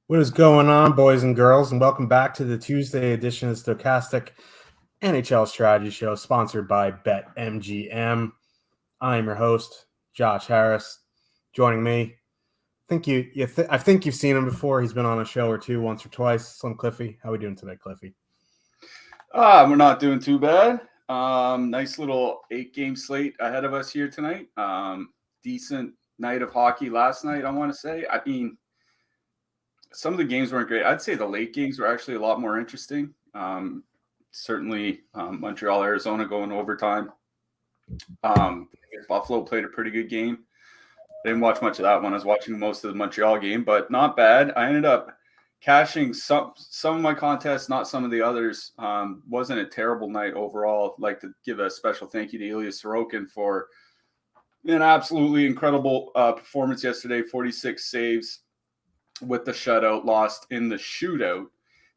What is going on, boys and girls, and welcome back to the Tuesday edition of Stokastic NHL Strategy Show, sponsored by BetMGM. I am your host, Josh Harris. Joining me, I think you've seen him before. He's been on a show or two, once or twice. Slim Cliffy, how are we doing today, Cliffy? We're not doing too bad. Nice little 8-game slate ahead of us here tonight. Decent night of hockey last night, I want to say. I mean, some of the games weren't great. I'd say the late games were actually a lot more interesting. Certainly Montreal, Arizona going overtime. Buffalo played a pretty good game. I didn't watch much of that one. I was watching most of the Montreal game, but not bad. I ended up cashing some of my contests, not some of the others. Wasn't a terrible night overall. I'd like to give a special thank you to Ilya Sorokin for an absolutely incredible performance yesterday. 46 saves with the shutout, lost in the shootout.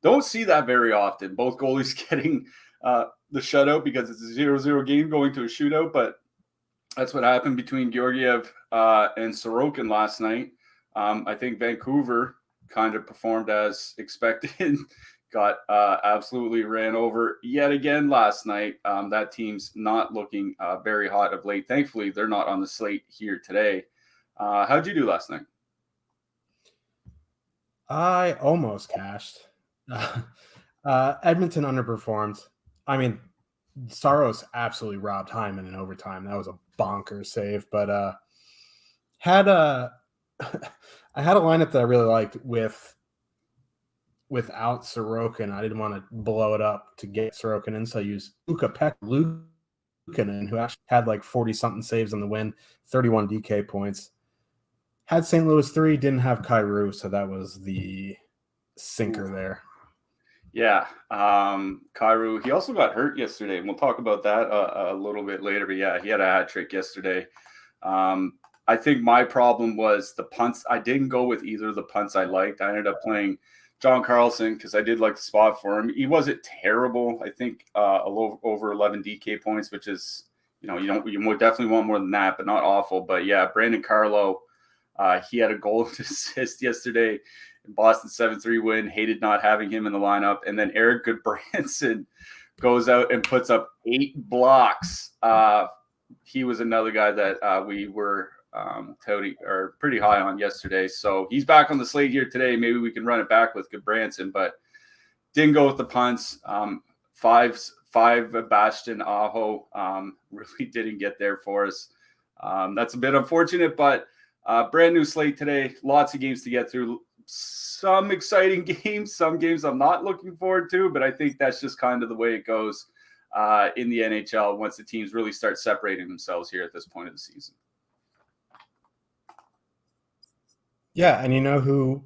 Don't see that very often. Both goalies getting the shutout because it's a 0-0 game going to a shootout, but that's what happened between Georgiev and Sorokin last night. I think Vancouver kind of performed as expected, got absolutely ran over yet again last night. That team's not looking very hot of late. Thankfully, they're not on the slate here today. How'd you do last night? I almost cashed. Edmonton underperformed. I mean, Saros absolutely robbed Hyman in overtime. That was a bonkers save, but I had a lineup that I really liked without Sorokin. I didn't want to blow it up to get Sorokin in, so I used Luukkonen, who actually had like 40-something saves on the win, 31 DK points. Had St. Louis 3, didn't have Kyrou, so that was the sinker there. Yeah, Kyrou, he also got hurt yesterday, and we'll talk about that a little bit later. But yeah, he had a hat trick yesterday. I think my problem was the punts. I didn't go with either of the punts I liked. I ended up playing John Carlson because I did like the spot for him. He wasn't terrible. I think a little over 11 DK points, which is, you definitely want more than that, but not awful. But yeah, Brandon Carlo, he had a goal to assist yesterday. Boston 7-3 win. Hated not having him in the lineup. And then Eric Goodbranson goes out and puts up 8 blocks. He was another guy that we were pretty high on yesterday. So he's back on the slate here today. Maybe we can run it back with Goodbranson, but didn't go with the punts. Five Bastion Aho really didn't get there for us. That's a bit unfortunate, but brand new slate today. Lots of games to get through. Some exciting games, some games I'm not looking forward to, but I think that's just kind of the way it goes in the NHL once the teams really start separating themselves here at this point of the season. Yeah, and you know who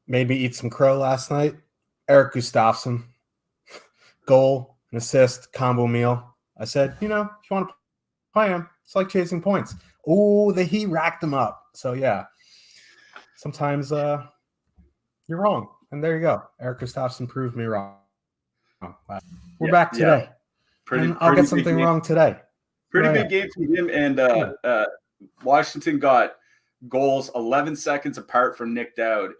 made me eat some crow last night? Eric Gustafsson. Goal, an assist, combo meal. I said, if you want to play him, it's like chasing points. Oh, he racked them up. So, yeah. Sometimes you're wrong. And there you go. Eric Gustafsson proved me wrong. We're back today. Yeah. I'll get something wrong today. Pretty big game from him. And Washington got goals 11 seconds apart from Nick Dowd.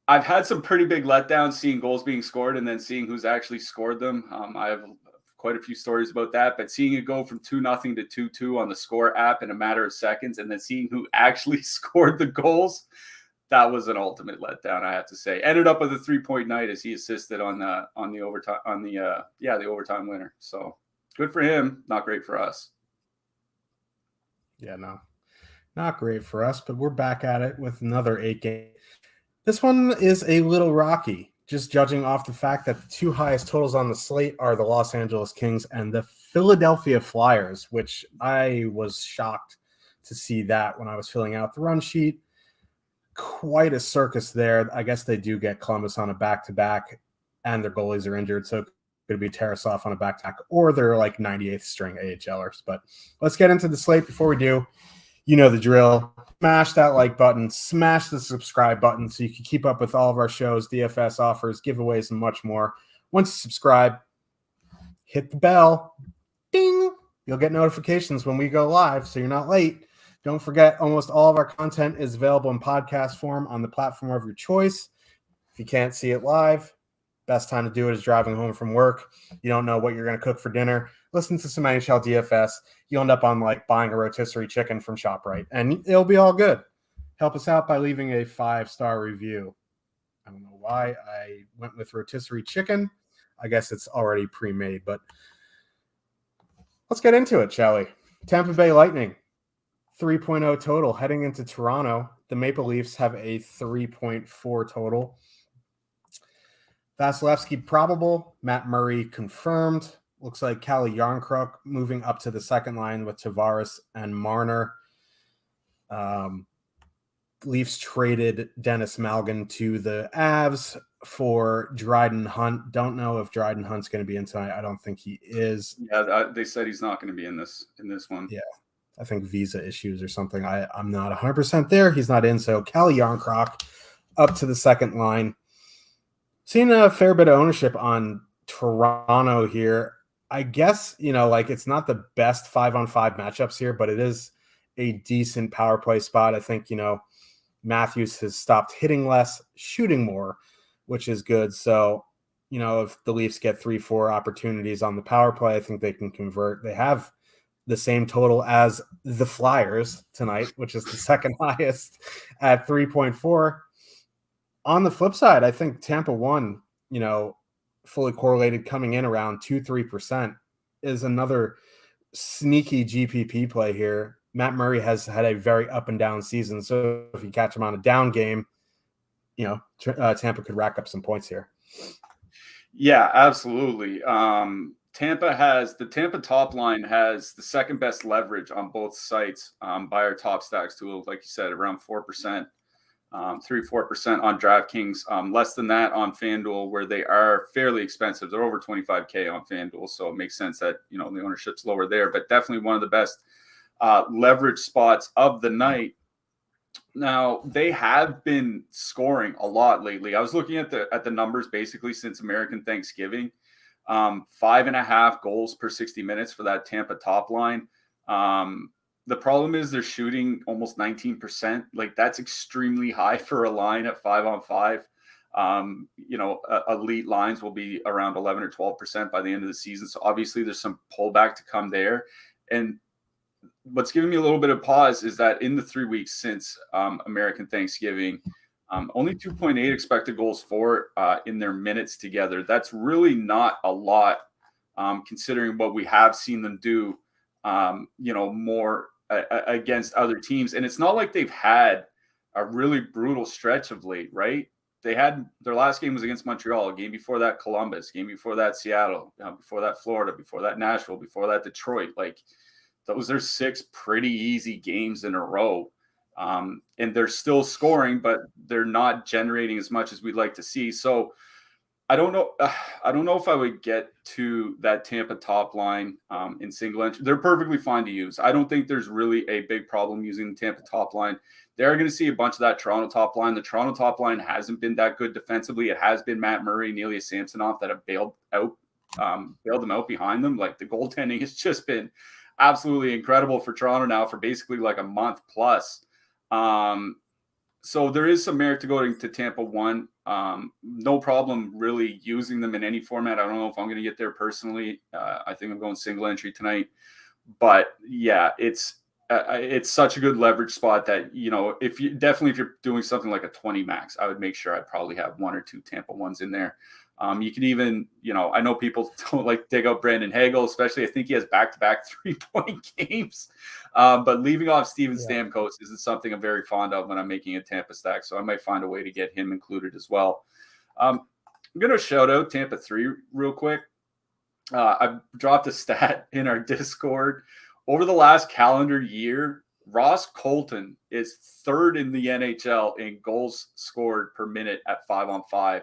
I've had some pretty big letdowns seeing goals being scored and then seeing who's actually scored them. I have quite a few stories about that, but seeing it go from 2-0 to 2-2 on the score app in a matter of seconds, and then seeing who actually scored the goals, that was an ultimate letdown, I have to say. Ended up with a 3-point night as he assisted on the overtime the overtime winner. So good for him, not great for us. Yeah, no, not great for us, but we're back at it with another 8-game. This one is a little rocky, just judging off the fact that the 2 highest totals on the slate are the Los Angeles Kings and the Philadelphia Flyers, which I was shocked to see that when I was filling out the run sheet. Quite a circus there. I guess they do get Columbus on a back-to-back, and their goalies are injured, so it could be Tarasov on a back-to-back, or they're like 98th string AHLers. But let's get into the slate. Before we do, you know the drill. Smash that like button, smash the subscribe button so you can keep up with all of our shows, DFS offers, giveaways, and much more. Once you subscribe, hit the bell. Ding! You'll get notifications when we go live, so you're not late. Don't forget, almost all of our content is available in podcast form on the platform of your choice. If you can't see it live, best time to do it is driving home from work. You don't know what you're going to cook for dinner. Listen to some NHL DFS. You'll end up on like buying a rotisserie chicken from ShopRite, and it'll be all good. Help us out by leaving a 5-star review. I don't know why I went with rotisserie chicken. I guess it's already pre-made, but let's get into it, shall we? Tampa Bay Lightning, 3.0 total heading into Toronto. The Maple Leafs have a 3.4 total. Vasilevsky probable. Matt Murray confirmed. Looks like Calle Jarnkrok moving up to the second line with Tavares and Marner. Leafs traded Dennis Malgin to the Avs for Dryden Hunt. Don't know if Dryden Hunt's going to be in tonight. I don't think he is. Yeah, they said he's not going to be in this one. Yeah, I think visa issues or something. I'm not 100% there. He's not in. So Calle Jarnkrok up to the second line. Seeing a fair bit of ownership on Toronto here. I guess, it's not the best 5-on-5 matchups here, but it is a decent power play spot. I think, Matthews has stopped hitting less, shooting more, which is good. So, if the Leafs get 3-4 opportunities on the power play, I think they can convert. They have the same total as the Flyers tonight, which is the second highest at 3.4. On the flip side, I think Tampa won, fully correlated coming in around 2-3% is another sneaky GPP play here. Matt Murray has had a very up and down season. So if you catch him on a down game, Tampa could rack up some points here. Yeah, absolutely. The Tampa top line has the second best leverage on both sites by our top stacks tool, like you said, around 4%. 3-4% on DraftKings, less than that on FanDuel, where they are fairly expensive. They're over 25K on FanDuel, so it makes sense that the ownership's lower there. But definitely one of the best leverage spots of the night. Now they have been scoring a lot lately. I was looking at the numbers basically since American Thanksgiving. 5.5 goals per 60 minutes for that Tampa top line. The problem is they're shooting almost 19%. Like that's extremely high for a line at 5-on-5. Elite lines will be around 11 or 12% by the end of the season. So obviously there's some pullback to come there. And what's giving me a little bit of pause is that in the 3 weeks since American Thanksgiving, only 2.8 expected goals for in their minutes together. That's really not a lot considering what we have seen them do, more against other teams. And it's not like they've had a really brutal stretch of late, right? They had their last game was against Montreal, a game before that Columbus, game before that Seattle, before that Florida, before that Nashville, before that Detroit. Like those are 6 pretty easy games in a row. And they're still scoring, but they're not generating as much as we'd like to see. So I don't know if I would get to that Tampa top line in single entry. They're perfectly fine to use. I don't think there's really a big problem using the Tampa top line. They're going to see a bunch of that Toronto top line. The Toronto top line hasn't been that good defensively. It has been Matt Murray, Nelia Samsonov that have bailed them out behind them. Like the goaltending has just been absolutely incredible for Toronto now for basically like a month plus. So there is some merit to going to Tampa 1. No problem really using them in any format. I don't know if I'm going to get there personally. I think I'm going single entry tonight. But yeah, it's such a good leverage spot that, if you're doing something like a 20 max, I would make sure I'd probably have 1 or 2 Tampa 1s in there. You could even, I know people don't like to dig out Brandon Hagel, especially I think he has back-to-back 3-point games. But leaving off Steven Stamkos isn't something I'm very fond of when I'm making a Tampa stack. So I might find a way to get him included as well. I'm going to shout out Tampa 3 real quick. I dropped a stat in our Discord. Over the last calendar year, Ross Colton is 3rd in the NHL in goals scored per minute at 5-on-5.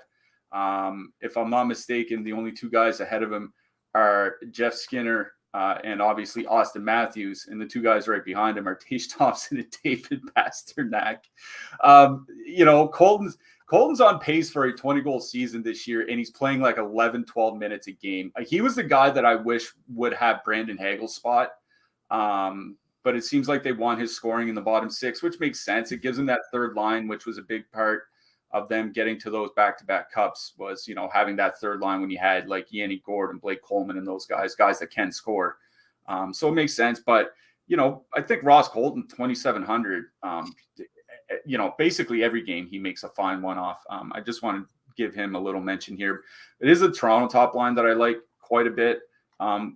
If I'm not mistaken, the only 2 guys ahead of him are Jeff Skinner and obviously Austin Matthews, and the 2 guys right behind him are Tage Thompson and David Pasternak. Colton's on pace for a 20-goal season this year, and he's playing like 11, 12 minutes a game. He was the guy that I wish would have Brandon Hagel's spot. but it seems like they want his scoring in the bottom six, which makes sense. It gives them that third line, which was a big part of them getting to those back-to-back cups was, having that third line when you had like Yanni Gord and Blake Coleman and those guys that can score. So it makes sense. But, I think Ross Colton, 2,700, basically every game he makes a fine one-off. I just want to give him a little mention here. It is a Toronto top line that I like quite a bit.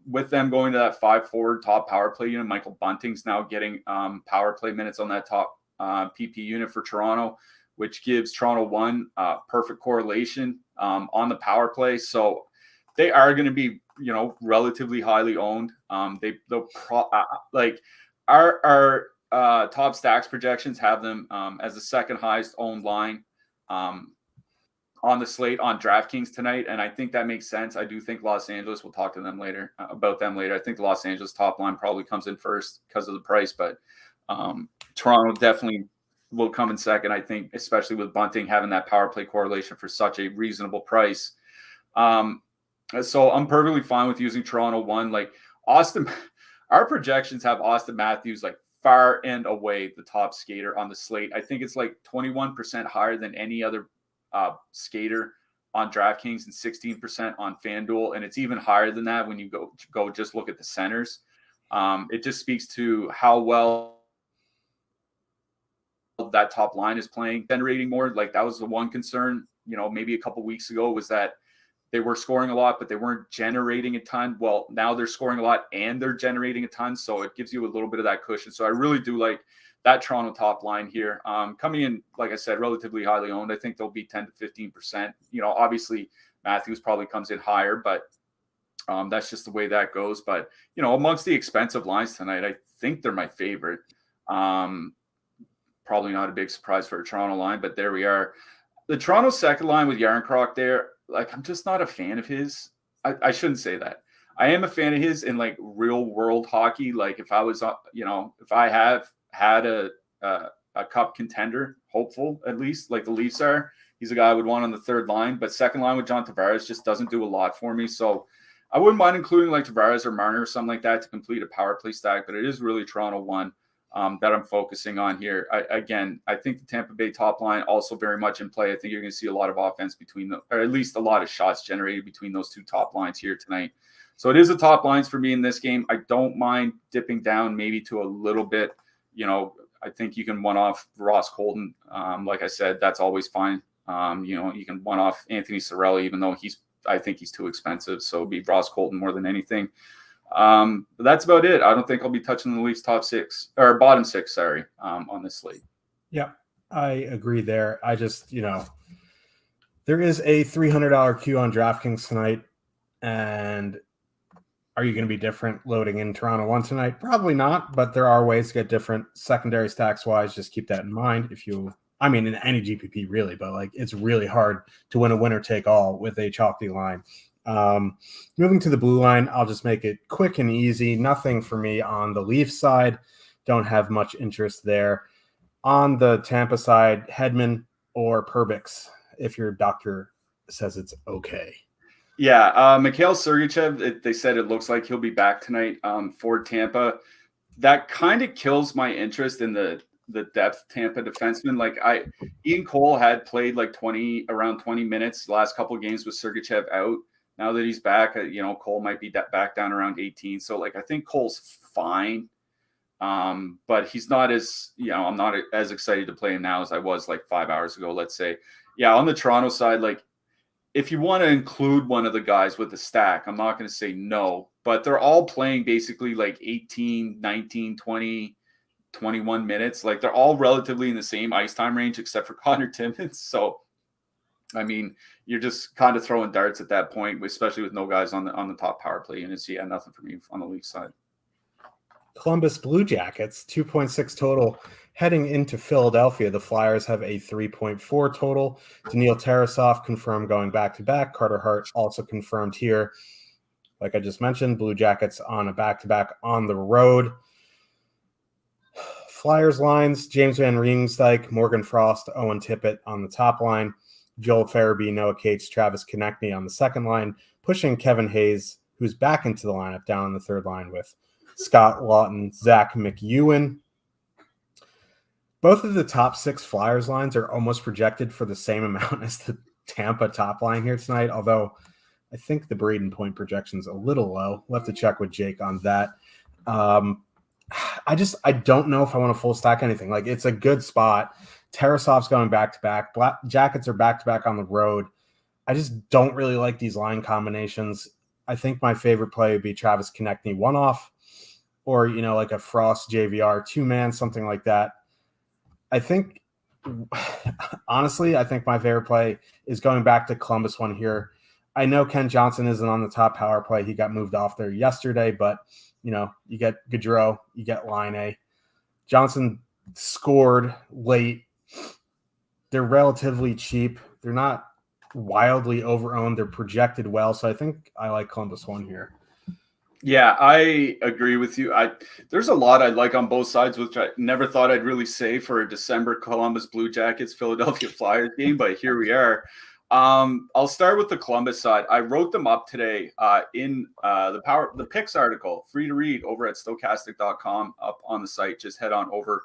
With them going to that 5-forward top power play unit, Michael Bunting's now getting power play minutes on that top PP unit for Toronto, which gives Toronto one perfect correlation on the power play. So they are going to be, relatively highly owned. Our top stacks projections have them as the second highest owned line on the slate on DraftKings tonight, and I think that makes sense. I do think Los Angeles, we'll talk to them later about them later. I think the Los Angeles top line probably comes in first because of the price, but Toronto definitely will come in second, I think, especially with Bunting having that power play correlation for such a reasonable price. So I'm perfectly fine with using Toronto one. Like Austin, our projections have Austin Matthews like far and away the top skater on the slate. I think it's like 21% higher than any other skater on DraftKings and 16% on FanDuel, and it's even higher than that when you go just look at the centers. It just speaks to how well that top line is playing, generating more. Like that was the one concern, maybe a couple weeks ago, was that they were scoring a lot, but they weren't generating a ton. Well, now they're scoring a lot and they're generating a ton, so it gives you a little bit of that cushion. So I really do like that Toronto top line here. Coming in, like I said, relatively highly owned. I think they'll be 10 to 15%. Obviously Matthews probably comes in higher, but that's just the way that goes. But, amongst the expensive lines tonight, I think they're my favorite. Probably not a big surprise for a Toronto line, but there we are. The Toronto second line with Yarncroc there, like, I'm just not a fan of his. I shouldn't say that. I am a fan of his in like real world hockey. Like if I was, if I have had a cup contender, hopeful at least, like the Leafs are, he's a guy I would want on the third line. But second line with John Tavares just doesn't do a lot for me. So I wouldn't mind including like Tavares or Marner or something like that to complete a power play stack. But it is really Toronto one that I'm focusing on here. I think the Tampa Bay top line also very much in play. I think you're going to see a lot of offense between them, or at least a lot of shots generated between those two top lines here tonight. So it is the top lines for me in this game. I don't mind dipping down maybe to a little bit. I think you can one off Ross Colton. Like I said, that's always fine. You can one off Anthony Cirelli, even though I think he's too expensive. So it'd be Ross Colton more than anything. But that's about it. I don't think I'll be touching the Leafs top six or bottom six, on this slate. Yeah, I agree there. I just, there is a $300 queue on DraftKings tonight. And are you going to be different loading in Toronto one tonight? Probably not, but there are ways to get different secondary stacks wise. Just keep that in mind. In any GPP really, but like it's really hard to win a winner take all with a chalky line. Moving to the blue line, I'll just make it quick and easy. Nothing for me on the Leafs side. Don't have much interest there. On the Tampa side, Hedman or Perbix, if your doctor says it's okay. Yeah, Mikhail Sergachev, they said it looks like he'll be back tonight for Tampa. That kind of kills my interest in the depth Tampa defenseman. Like Ian Cole had played like around 20 minutes the last couple of games with Sergachev out. Now that he's back, Cole might be back down around 18. So like I think Cole's fine, but he's not as I'm not as excited to play him now as I was like 5 hours ago. Let's say, yeah. On the Toronto side, like, if you want to include one of the guys with the stack, I'm not going to say no, but they're all playing basically like 18, 19, 20, 21 minutes. Like they're all relatively in the same ice time range except for Connor Timmins. So, you're just kind of throwing darts at that point, especially with no guys on the top power play units. Yeah, nothing for me on the Leafs side. Columbus Blue Jackets, 2.6 total. Heading into Philadelphia, the Flyers have a 3.4 total. Daniil Tarasov confirmed going back-to-back. Carter Hart also confirmed here. Like I just mentioned, Blue Jackets on a back-to-back on the road. Flyers lines, James Van Riemsdyk, Morgan Frost, Owen Tippett on the top line. Joel Farabee, Noah Cates, Travis Konechny on the second line, pushing Kevin Hayes, who's back into the lineup, down on the third line with Scott Lawton, Zach McEwen. Both of the top 6 Flyers lines are almost projected for the same amount as the Tampa top line here tonight, although I think the Braden point projection is a little low. We'll have to check with Jake on that. I don't know if I want to full stack anything. Like, it's a good spot. Tarasov's going back-to-back. Black Jackets are back-to-back on the road. I just don't really like these line combinations. I think my favorite play would be Travis Konechny one-off, or, like a Frost JVR 2-man, something like that. Honestly, I think my favorite play is going back to Columbus one here. I know Ken Johnson isn't on the top power play. He got moved off there yesterday, but, you get Gaudreau, you get Laine. Johnson scored late. They're relatively cheap. They're not wildly over-owned. They're projected well, so I think I like Columbus one here. Yeah, I agree with you. There's a lot I like on both sides, which I never thought I'd really say for a December Columbus Blue Jackets Philadelphia Flyers game, but here we are. I'll start with the Columbus side. I wrote them up today in the picks article, free to read over at Stokastic.com, up on the site. Just head on over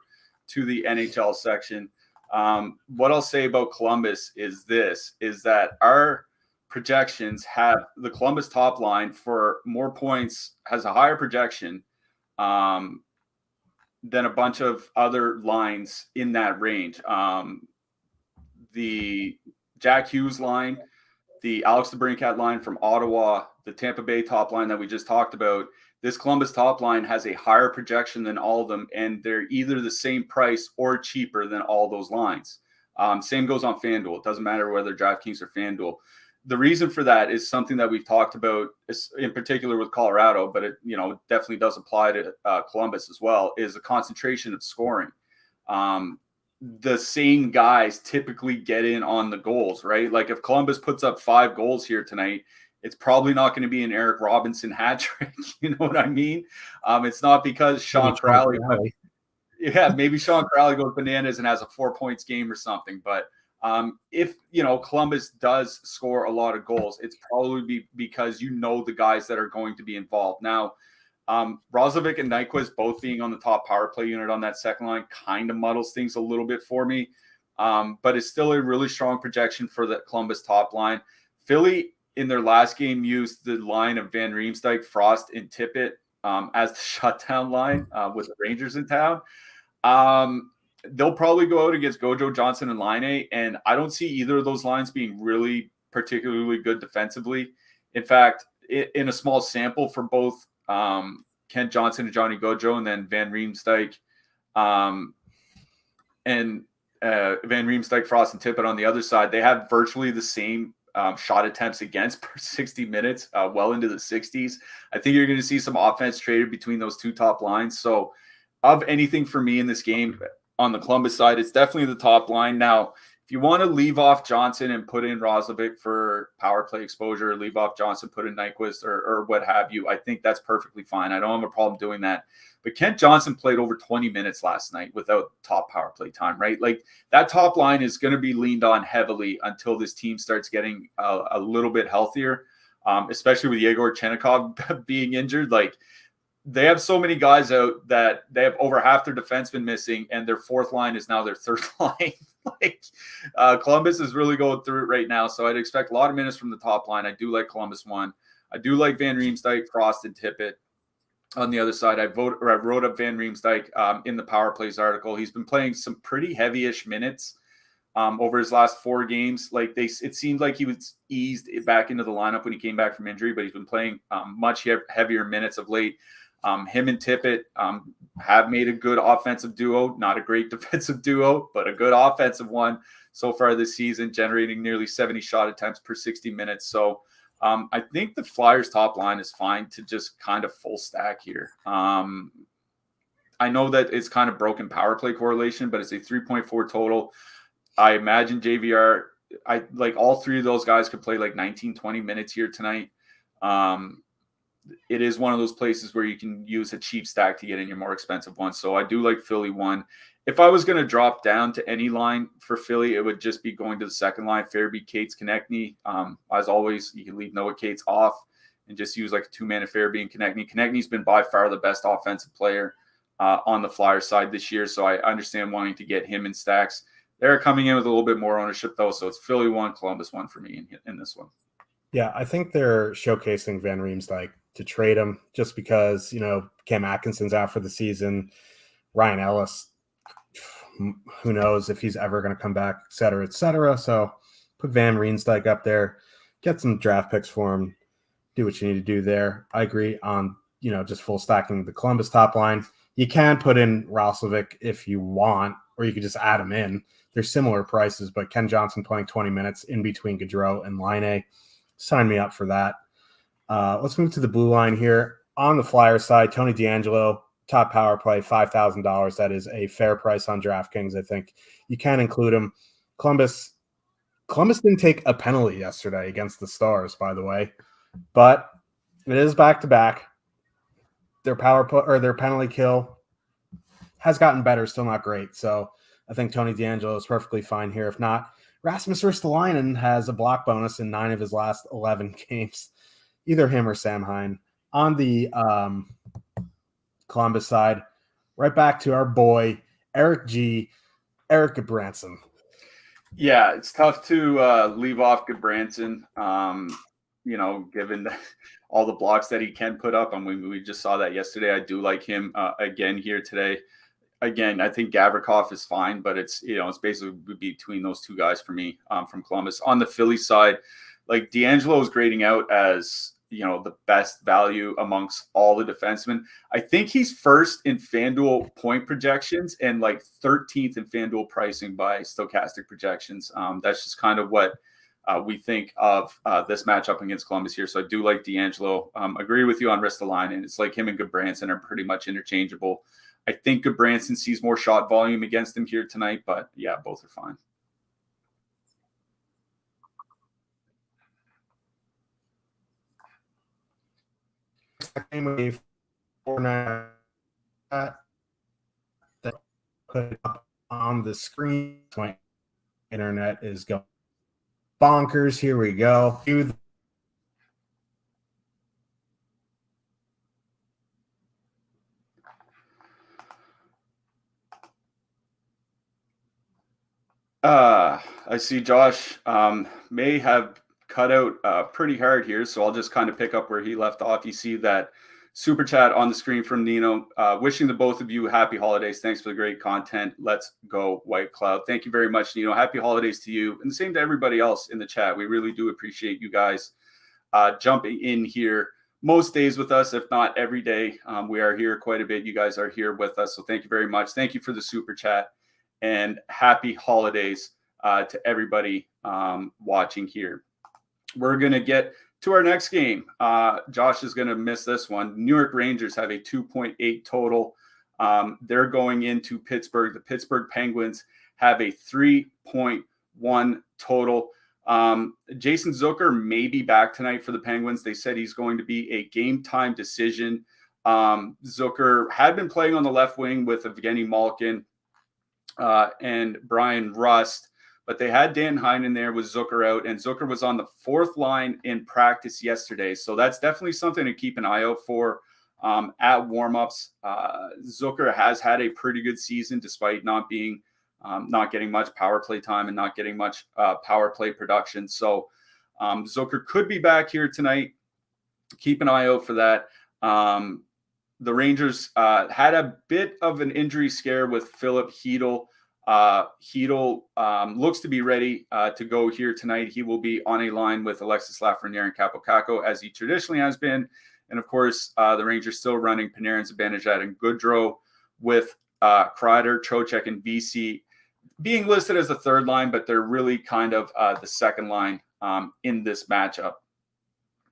to the NHL section. What I'll say about Columbus is that our projections have the Columbus top line for more points, has a higher projection than a bunch of other lines in that range. The Jack Hughes line, the Alex DeBrincat line from Ottawa, the Tampa Bay top line that we just talked about. This Columbus top line has a higher projection than all of them, and they're either the same price or cheaper than all those lines. Same goes on FanDuel. It doesn't matter whether DraftKings or FanDuel. The reason for that is something that we've talked about, in particular with Colorado, but it definitely does apply to Columbus as well, is a concentration of scoring. The same guys typically get in on the goals, right? Like, if Columbus puts up 5 goals here tonight, it's probably not going to be an Eric Robinson hat trick. You know what I mean? It's not because Sean Crowley. Yeah, maybe Sean Crowley goes bananas and has a 4 points game or something. But if Columbus does score a lot of goals, it's probably because the guys that are going to be involved. Now, Rozovic and Nyquist both being on the top power play unit on that second line kind of muddles things a little bit for me. But it's still a really strong projection for the Columbus top line. Philly, in their last game, used the line of Van Riemsdyk, Frost, and Tippett as the shutdown line with the Rangers in town. They'll probably go out against Gojo, Johnson, and Laine, and I don't see either of those lines being really particularly good defensively. In fact, in a small sample for both Kent Johnson and Johnny Gojo, and then Van Riemsdyk Frost, and Tippett on the other side, they have virtually the same shot attempts against per 60 minutes, well into the 60s. I think you're going to see some offense traded between those two top lines. So of anything for me in this game on the Columbus side, it's definitely the top line. Now, if you want to leave off Johnson and put in Rozovic for power play exposure, or leave off Johnson, put in Nyquist or what have you, I think that's perfectly fine. I don't have a problem doing that. But Kent Johnson played over 20 minutes last night without top power play time, right? Like, that top line is going to be leaned on heavily until this team starts getting a little bit healthier, especially with Yegor Chenikov being injured. Like, they have so many guys out that they have over half their defensemen missing, and their fourth line is now their third line. Columbus is really going through it right now, so I'd expect a lot of minutes from the top line. I do like Columbus one. I do like Van Riemsdyk, Frost, and Tippett. On the other side, I wrote up Van Riemsdyk in the Power Plays article. He's been playing some pretty heavy-ish minutes over his last 4 games. It seemed like he was eased back into the lineup when he came back from injury, but he's been playing much heavier minutes of late. Him and Tippett have made a good offensive duo, not a great defensive duo, but a good offensive one so far this season, generating nearly 70 shot attempts per 60 minutes. So I think the Flyers top line is fine to just kind of full stack here. I know that it's kind of broken power play correlation, but it's a 3.4 total. I imagine JVR, all 3 of those guys could play 19, 20 minutes here tonight. It is one of those places where you can use a cheap stack to get in your more expensive one. So I do like Philly one. If I was going to drop down to any line for Philly, it would just be going to the second line, Fairby, Cates, Konechny. As always, you can leave Noah Cates off. and just use like a two-man affair being Konechny. Konechny's been by far the best offensive player on the Flyer side this year, so I understand wanting to get him in stacks. They're coming in with a little bit more ownership, though, so it's Philly 1, Columbus 1 for me in this one. Yeah, I think they're showcasing Van Riemsdyk to trade him just because, Cam Atkinson's out for the season. Ryan Ellis, who knows if he's ever going to come back, et cetera, et cetera. So put Van Riemsdyk up there, get some draft picks for him, do what you need to do there. I agree on, just full stacking the Columbus top line. You can put in Roslovic if you want, or you could just add him in. They're similar prices, but Ken Johnson playing 20 minutes in between Gaudreau and Laine. Sign me up for that. Let's move to the blue line here. On the Flyer side, Tony DeAngelo, top power play, $5,000. That is a fair price on DraftKings. I think you can include him. Columbus didn't take a penalty yesterday against the Stars, by the way, but it is back-to-back. Their their penalty kill has gotten better, still not great. So I think Tony DeAngelo is perfectly fine here. If not, Rasmus Ristolainen has a block bonus in 9 of his last 11 games. Either him or Sam Hine. On the Columbus side, right back to our boy, Eric Gudbranson. Yeah, it's tough to leave off Gudbranson, given all the blocks that he can put up. We just saw that yesterday. I do like him again here today. Again, I think Gavrikov is fine, but it's basically between those two guys for me from Columbus. On the Philly side, like DeAngelo is grading out as the best value amongst all the defensemen. I think he's first in FanDuel point projections and like 13th in FanDuel pricing by Stokastic projections. That's just kind of what we think of this matchup against Columbus here. So I do like DeAngelo. Agree with you on Ristolainen. It's like him and Gudbranson are pretty much interchangeable. I think Gudbranson sees more shot volume against him here tonight, but yeah, both are fine. That put up on the screen. My internet is going bonkers. Here we go. I see Josh may have cut out pretty hard here, so I'll just kind of pick up where he left off. You see that super chat on the screen from Nino. Wishing the both of you happy holidays. Thanks for the great content. Let's go White Cloud. Thank you very much, Nino. Happy holidays to you, and the same to everybody else in the chat. We really do appreciate you guys jumping in here most days with us, if not every day. We are here quite a bit. You guys are here with us, so thank you very much. Thank you for the super chat, and happy holidays to everybody watching here. We're going to get to our next game. Josh is going to miss this one. New York Rangers have a 2.8 total. They're going into Pittsburgh. The Pittsburgh Penguins have a 3.1 total. Jason Zucker may be back tonight for the Penguins. They said he's going to be a game time decision. Zucker had been playing on the left wing with Evgeny Malkin and Brian Rust, but they had Dan Heinen there with Zucker out, and Zucker was on the fourth line in practice yesterday. So that's definitely something to keep an eye out for at warmups. Zucker has had a pretty good season despite not getting much power play time and not getting much power play production. So Zucker could be back here tonight. Keep an eye out for that. The Rangers had a bit of an injury scare with Philip Hedl. Hedl looks to be ready to go here tonight. He will be on a line with Alexis Lafreniere and Capo Caco, as he traditionally has been. And of course, the Rangers still running Panarin, Zibanejad, and Goodrow, with Kreider, Trocheck, and VC being listed as the third line, but they're really kind of the second line in this matchup.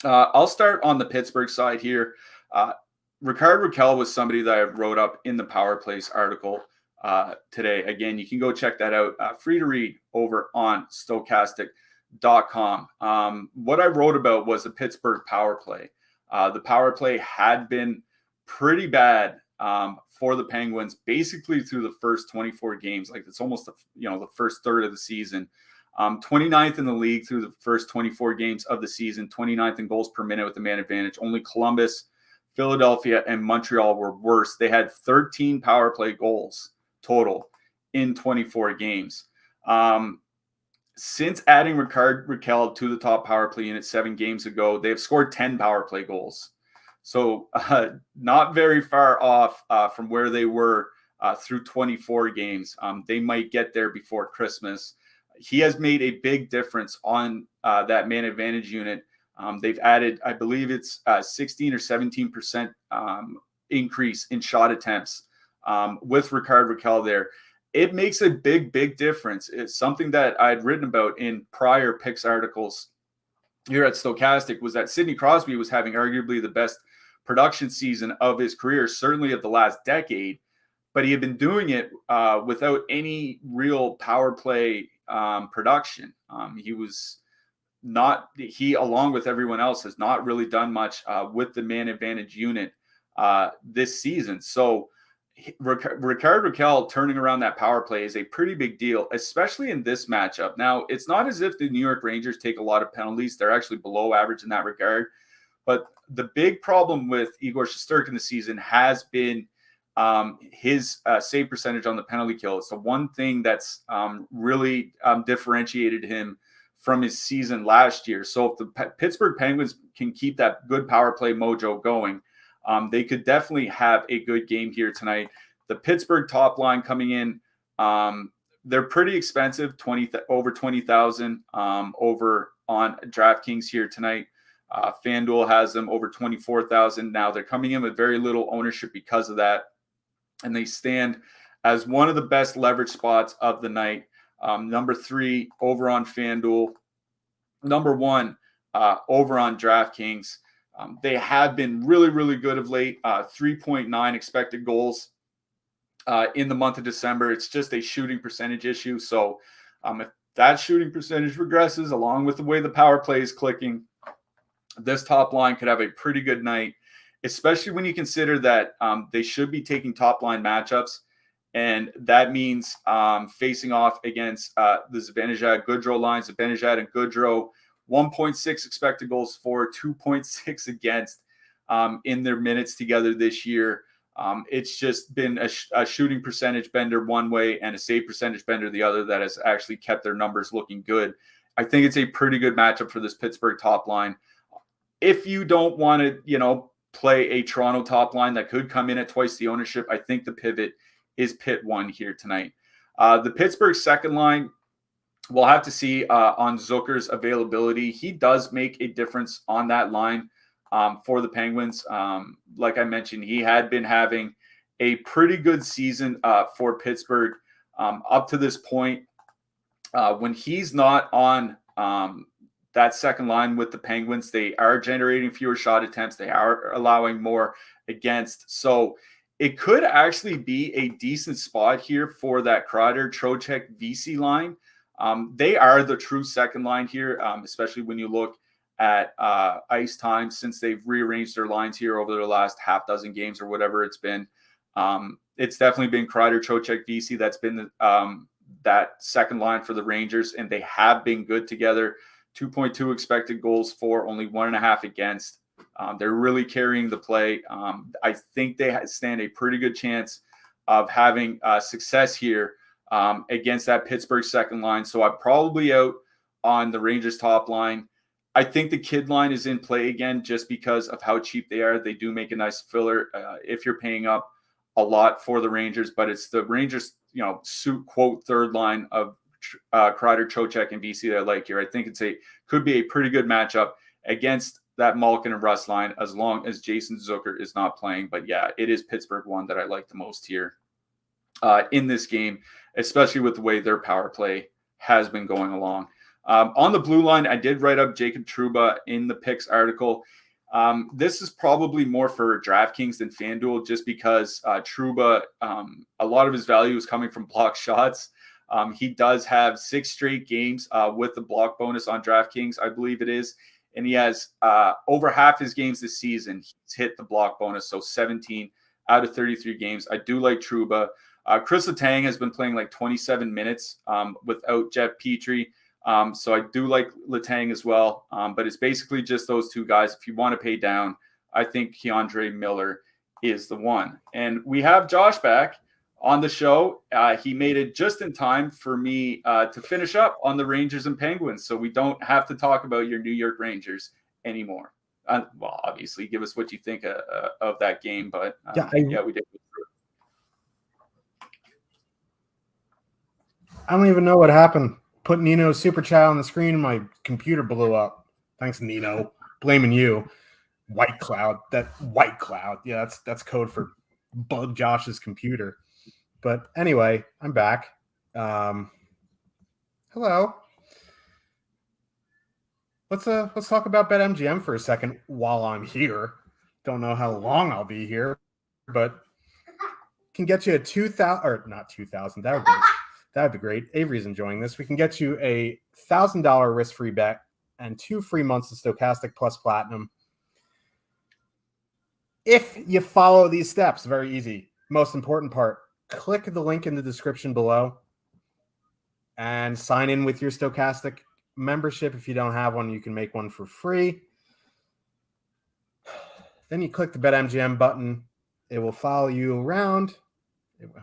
I'll start on the Pittsburgh side here. Ricard Raquel was somebody that I wrote up in the Power Plays article today. Again, you can go check that out. Free to read over on Stokastic.com. What I wrote about was the Pittsburgh power play. The power play had been pretty bad for the Penguins basically through the first 24 games. Like it's almost the first third of the season. 29th in the league through the first 24 games of the season, 29th in goals per minute with the man advantage. Only Columbus, Philadelphia, and Montreal were worse. They had 13 power play goals total in 24 games. Since adding Rickard Rakell to the top power play unit 7 games ago, they have scored 10 power play goals. So not very far off from where they were through 24 games. They might get there before Christmas. He has made a big difference on that man advantage unit. They've added, I believe it's 16 or 17% increase in shot attempts with Rickard Rakell there. It makes a big, big difference. It's something that I'd written about in prior picks articles here at Stokastic, was that Sidney Crosby was having arguably the best production season of his career, certainly of the last decade, but he had been doing it without any real power play production. He, along with everyone else, has not really done much with the man advantage unit this season. So Rickard Rakell turning around that power play is a pretty big deal, especially in this matchup. Now, it's not as if the New York Rangers take a lot of penalties. They're actually below average in that regard. But the big problem with Igor Shesterkin this season has been his save percentage on the penalty kill. It's the one thing that's really differentiated him from his season last year. So if the Pittsburgh Penguins can keep that good power play mojo going, they could definitely have a good game here tonight. The Pittsburgh top line coming in, they're pretty expensive, over 20,000 over on DraftKings here tonight. FanDuel has them over 24,000. Now they're coming in with very little ownership because of that, and they stand as one of the best leverage spots of the night. Number 3 over on FanDuel, number 1 over on DraftKings. They have been really, really good of late. 3.9 expected goals in the month of December. It's just a shooting percentage issue. So if that shooting percentage regresses along with the way the power play is clicking, this top line could have a pretty good night, especially when you consider that they should be taking top line matchups. And that means facing off against the Zibanejad-Goodrow line. Zibanejad and Goodrow, 1.6 expected goals for, 2.6 against in their minutes together this year. It's just been a shooting percentage bender one way and a save percentage bender the other that has actually kept their numbers looking good. I think it's a pretty good matchup for this Pittsburgh top line. If you don't want to, play a Toronto top line that could come in at twice the ownership, I think the pivot is Pitt 1 here tonight. The Pittsburgh second line, we'll have to see on Zucker's availability. He does make a difference on that line for the Penguins. Like I mentioned, he had been having a pretty good season for Pittsburgh up to this point. When he's not on that second line with the Penguins, they are generating fewer shot attempts. They are allowing more against. So it could actually be a decent spot here for that Kreider, Trocheck, VC line. They are the true second line here, especially when you look at ice time since they've rearranged their lines here over their last half dozen games or whatever it's been. It's definitely been Kreider, Trocheck, VC. That's been that second line for the Rangers, and they have been good together. 2.2 expected goals for, only 1.5 against. They're really carrying the play. I think they stand a pretty good chance of having success here against that Pittsburgh second line. So I'm probably out on the Rangers top line. I think the kid line is in play again just because of how cheap they are. They do make a nice filler if you're paying up a lot for the Rangers, but it's the Rangers, quote, third line of Kreider, Trocheck, and VC that I like here. I think could be a pretty good matchup against that Malkin and Russ line as long as Jason Zucker is not playing. But yeah, it is Pittsburgh one that I like the most here in this game, especially with the way their power play has been going along. On the blue line, I did write up Jacob Trouba in the picks article. This is probably more for DraftKings than FanDuel just because Trouba, a lot of his value is coming from block shots. He does have 6 straight games with the block bonus on DraftKings, I believe it is. And he has over half his games this season, he's hit the block bonus. So 17 out of 33 games. I do like Trouba. Chris Letang has been playing like 27 minutes without Jeff Petrie. So I do like Letang as well. But it's basically just those two guys. If you want to pay down, I think Keandre Miller is the one. And we have Josh back on the show. He made it just in time for me to finish up on the Rangers and Penguins. So we don't have to talk about your New York Rangers anymore. Well, obviously, give us what you think of that game. But we did. I don't even know what happened. Put Nino's super chat on the screen and my computer blew up. Thanks, Nino. Blaming you. White cloud. That white cloud. Yeah, that's code for bug Josh's computer. But anyway, I'm back. Hello. Let's talk about BetMGM for a second while I'm here. Don't know how long I'll be here, but can get you a 2,000 or not 2,000. That would be great. Avery's enjoying this. We can get you a $1,000 risk-free bet and 2 free months of Stokastic plus Platinum. If you follow these steps, very easy. Most important part, click the link in the description below and sign in with your Stokastic membership. If you don't have one, you can make one for free. Then you click the BetMGM button. It will follow you around.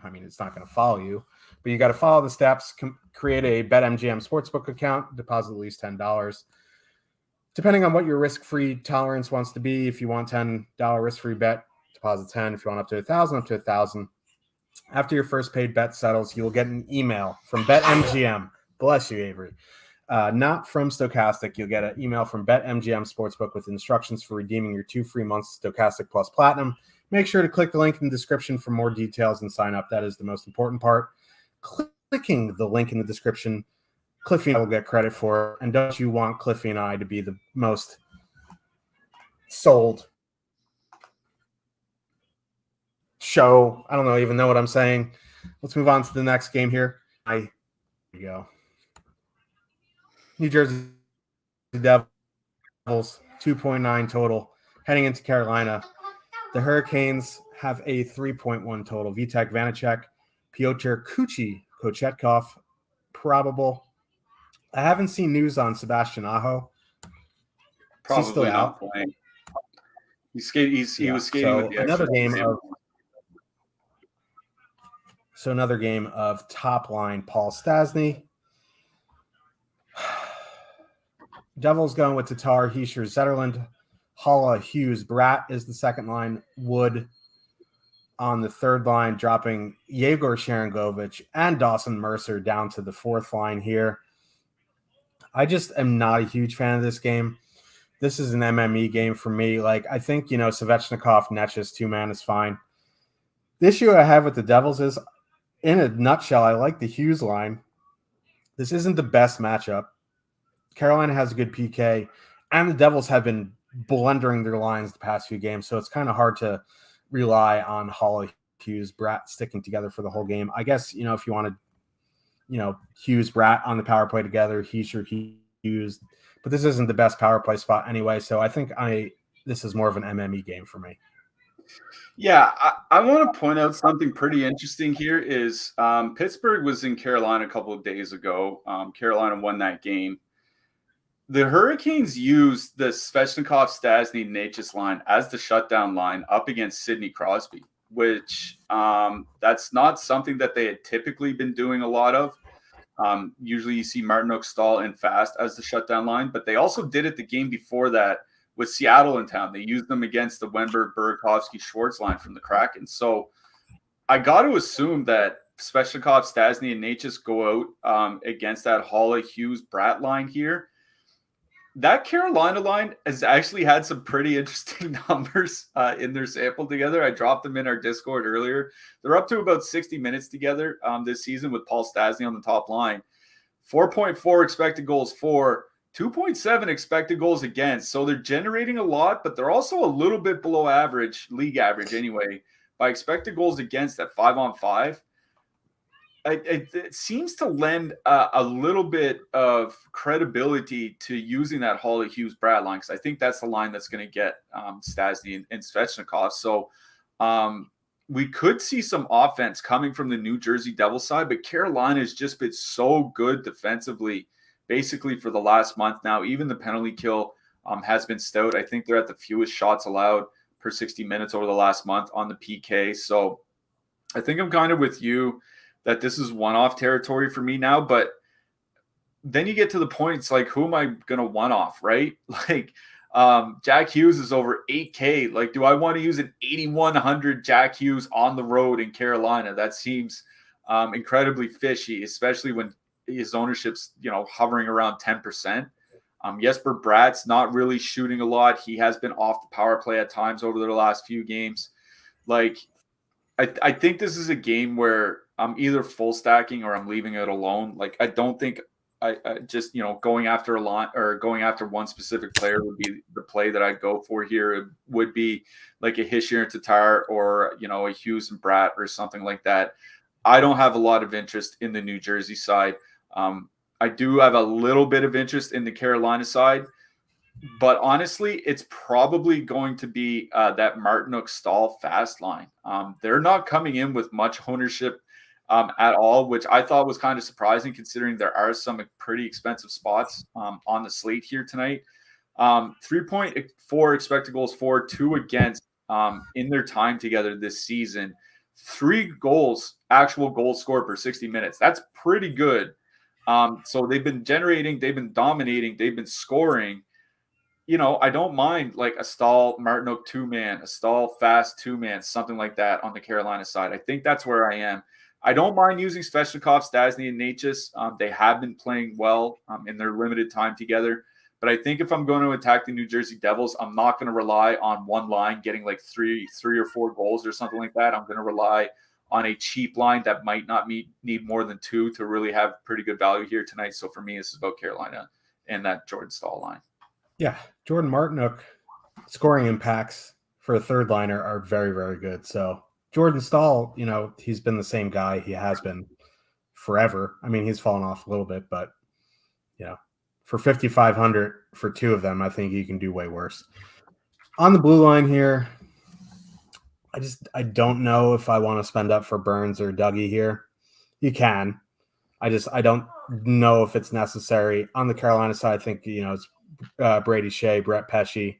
I mean, it's not going to follow you, but you got to follow the steps. Create a BetMGM sportsbook account. Deposit at least $10. Depending on what your risk-free tolerance wants to be, if you want $10 risk-free bet, deposit 10. If you want up to 1,000, up to 1,000. After your first paid bet settles, you will get an email from BetMGM. Bless you, Avery. Not from Stokastic. You'll get an email from BetMGM Sportsbook with instructions for redeeming your 2 free months of Stokastic plus Platinum. Make sure to click the link in the description for more details and sign up. That is the most important part. Clicking the link in the description, Cliffy and I will get credit for it. And don't you want Cliffy and I to be the most sold show? I don't even know what I'm saying. Let's move on to the next game here. Here we go. New Jersey Devils, 2.9 total. Heading into Carolina. The Hurricanes have a 3.1 total. Vitek Vanacek, Pyotr Kochetkov, probable. I haven't seen news on Sebastian Aho. Probably not playing. He was skating with the another game of top line Paul Stastny. Devils going with Tatar, Heischer, Zetterland, Halla, Hughes, Bratt is the second line. Wood on the third line, dropping Yegor Sharangovich and Dawson Mercer down to the fourth line here. I just am not a huge fan of this game. This is an MME game for me. Like, I think, Svechnikov, Netch's 2-man is fine. The issue I have with the Devils is, in a nutshell, I like the Hughes line. This isn't the best matchup. Carolina has a good PK, and the Devils have been blundering their lines the past few games, so it's kind of hard to rely on Halla, Hughes, Bratt sticking together for the whole game. I guess, if you wanted, Hughes, Bratt on the power play together, Heischer, Hughes, but this isn't the best power play spot anyway, so I think this is more of an MME game for me. Yeah, I want to point out something pretty interesting here is Pittsburgh was in Carolina a couple of days ago. Carolina won that game. The Hurricanes used the Svechnikov, Stastny, Natchez line as the shutdown line up against Sidney Crosby, which that's not something that they had typically been doing a lot of. Usually you see Martinook, Stahl, and Fast as the shutdown line, but they also did it the game before that with Seattle in town. They used them against the Wenberg, Burakovsky, Schwartz line from the Kraken. So I got to assume that Svechnikov, Stastny, and Natchez go out against that Halla, Hughes, Bratt line here. That Carolina line has actually had some pretty interesting numbers in their sample together. I dropped them in our Discord earlier. They're up to about 60 minutes together this season with Paul Stastny on the top line. 4.4 expected goals for, 2.7 expected goals against. So they're generating a lot, but they're also a little bit below average, league average anyway, by expected goals against at 5-on-5. It seems to lend a little bit of credibility to using that Halla, Hughes, Bratt line, because I think that's the line that's going to get Stastny and Svechnikov. So we could see some offense coming from the New Jersey Devils side, but Carolina has just been so good defensively basically for the last month now. Even the penalty kill has been stout. I think they're at the fewest shots allowed per 60 minutes over the last month on the PK. So I think I'm kind of with you that this is one-off territory for me now, but then you get to the point, it's like, who am I going to one-off, right? Like, Jack Hughes is over 8K. Like, do I want to use an 8,100 Jack Hughes on the road in Carolina? That seems incredibly fishy, especially when his ownership's, hovering around 10%. Jesper Bratt's not really shooting a lot. He has been off the power play at times over the last few games. Like, I think this is a game where I'm either full stacking or I'm leaving it alone. Like, I don't think I just, going after a lot or going after one specific player would be the play that I'd go for here. It would be like a Hischier and Tatar or, a Hughes and Bratt or something like that. I don't have a lot of interest in the New Jersey side. I do have a little bit of interest in the Carolina side, but honestly, it's probably going to be that Martinook Stahl fast line. They're not coming in with much ownership at all, which I thought was kind of surprising considering there are some pretty expensive spots on the slate here tonight. 3.4 expected goals for, 2 against in their time together this season. 3 goals, actual goals scored per 60 minutes. That's pretty good. So they've been generating, they've been dominating, they've been scoring. I don't mind like a Stahl Martinook 2-man, a Stahl fast 2-man, something like that on the Carolina side. I think that's where I am. I don't mind using Svechnikov, Stasny, and Natchez. They have been playing well in their limited time together. But I think if I'm going to attack the New Jersey Devils, I'm not going to rely on one line getting like three or 4 goals or something like that. I'm going to rely on a cheap line that might not need more than 2 to really have pretty good value here tonight. So for me, this is about Carolina and that Jordan Stahl line. Yeah, Jordan Martinook scoring impacts for a third liner are very, very good. So Jordan Stahl, he's been the same guy. He has been forever. I mean, he's fallen off a little bit, but for 5,500 for 2 of them, I think he can do way worse. On the blue line here, I don't know if I want to spend up for Burns or Dougie here. You can. I don't know if it's necessary. On the Carolina side, I think, it's Brady Shea, Brett Pesce.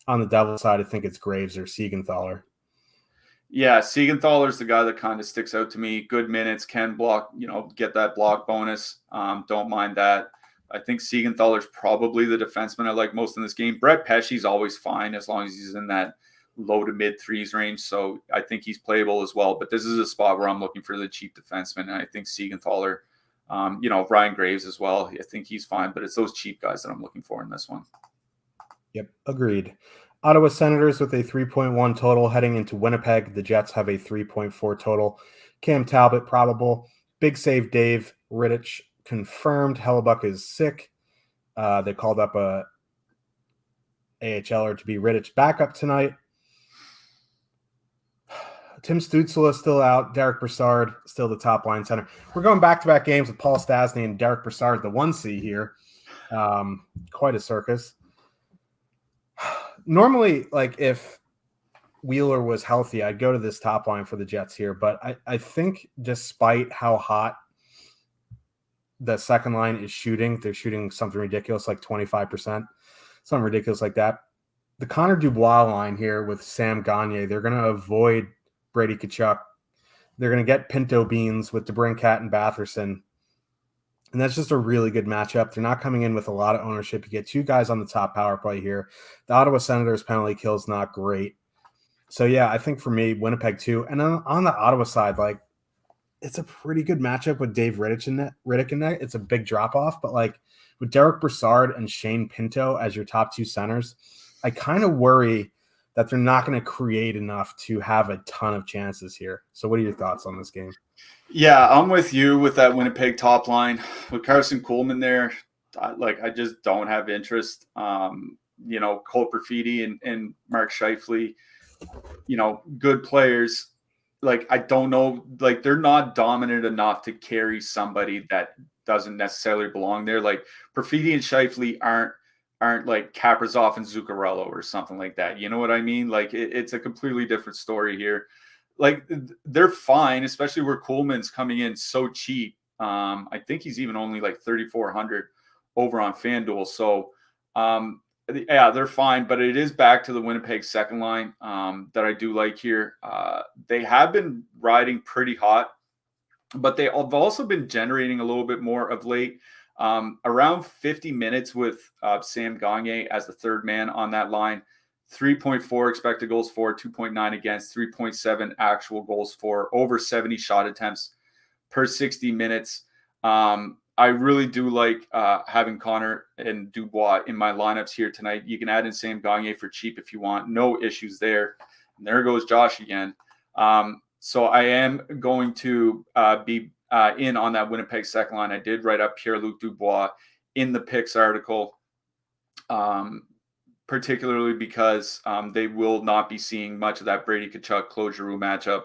On the Devil side, I think it's Graves or Siegenthaler. Yeah, Siegenthaler's the guy that kind of sticks out to me. Good minutes, can block, get that block bonus. Don't mind that. I think Siegenthaler's probably the defenseman I like most in this game. Brett Pesce's always fine as long as he's in that low to mid 3s range. So I think he's playable as well. But this is a spot where I'm looking for the cheap defenseman. And I think Siegenthaler, Ryan Graves as well. I think he's fine. But it's those cheap guys that I'm looking for in this one. Yep, agreed. Ottawa Senators with a 3.1 total heading into Winnipeg. The Jets have a 3.4 total. Cam Talbot probable. Big save Dave. Rittich confirmed. Hellebuck is sick. They called up a AHLer to be Rittich backup tonight. Tim Stützle is still out. Derek Brassard still the top line center. We're going back-to-back games with Paul Stastny and Derek Brassard, the 1C here. Quite a circus. Normally, like if Wheeler was healthy, I'd go to this top line for the Jets here. But I think despite how hot the second line is shooting, they're shooting something ridiculous, like 25%, something ridiculous like that. The Connor Dubois line here with Sam Gagner, they're going to avoid Brady Tkachuk. They're going to get Pinto Beans with DeBrincat and Batherson. And that's just a really good matchup. They're not coming in with a lot of ownership. You get 2 guys on the top power play here. The Ottawa Senators penalty kill is not great. So, yeah, I think for me, Winnipeg too. And on the Ottawa side, like, it's a pretty good matchup with Dave Riddick in net. It's a big drop-off. But, like, with Derek Brassard and Shane Pinto as your top 2 centers, I kind of worry that they're not going to create enough to have a ton of chances here. So what are your thoughts on this game? Yeah, I'm with you with that Winnipeg top line. With Carson Coleman there, I just don't have interest. Cole Perfidi and Mark Scheifele, good players. Like, I don't know, like they're not dominant enough to carry somebody that doesn't necessarily belong there. Like Perfidi and Scheifele aren't like Kaprizov and Zuccarello or something like that. You know what I mean? Like it's a completely different story here. Like they're fine, especially where Coleman's coming in so cheap. I think he's even only like 3,400 over on FanDuel. So, yeah, they're fine, but it is back to the Winnipeg second line that I do like here. They have been riding pretty hot, but they have also been generating a little bit more of late. Around 50 minutes with Sam Gagner as the third man on that line. 3.4 expected goals for, 2.9 against, 3.7 actual goals for, over 70 shot attempts per 60 minutes. I really do like having Connor and Dubois in my lineups here tonight. You can add in Sam Gagner for cheap if you want. No issues there. And there goes Josh again. So I am going to be in on that Winnipeg second line. I did write up Pierre-Luc Dubois in the picks article, particularly because they will not be seeing much of that Brady Tkachuk Claude Giroux matchup.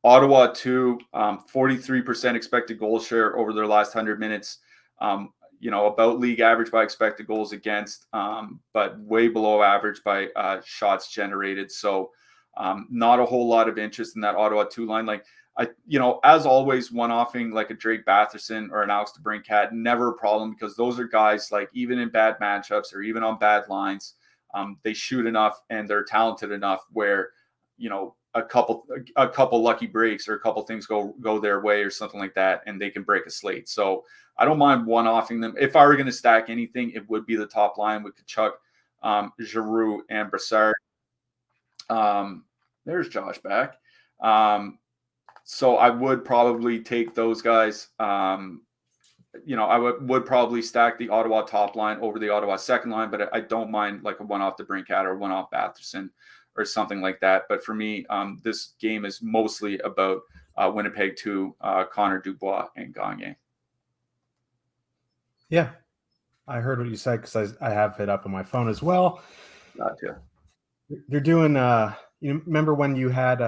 Ottawa 2, 43% expected goal share over their last 100 minutes. About league average by expected goals against, but way below average by shots generated. So not a whole lot of interest in that Ottawa 2 line. Like as always, one-offing like a Drake Batherson or an Alex DeBrincat, never a problem, because those are guys like even in bad matchups or even on bad lines, they shoot enough and they're talented enough where, a couple lucky breaks or a couple things go their way or something like that, and they can break a slate. So I don't mind one-offing them. If I were going to stack anything, it would be the top line with Tkachuk, Giroux, and Brassard. There's Josh back. So I would probably take those guys. I would probably stack the Ottawa top line over the Ottawa second line, but I don't mind like a one-off DeBrincat or one-off Batherson or something like that. But for me, this game is mostly about Winnipeg 2, Connor Dubois, and Gagner. Yeah, I heard what you said because I have it up on my phone as well. Gotcha. They're doing, remember when you had,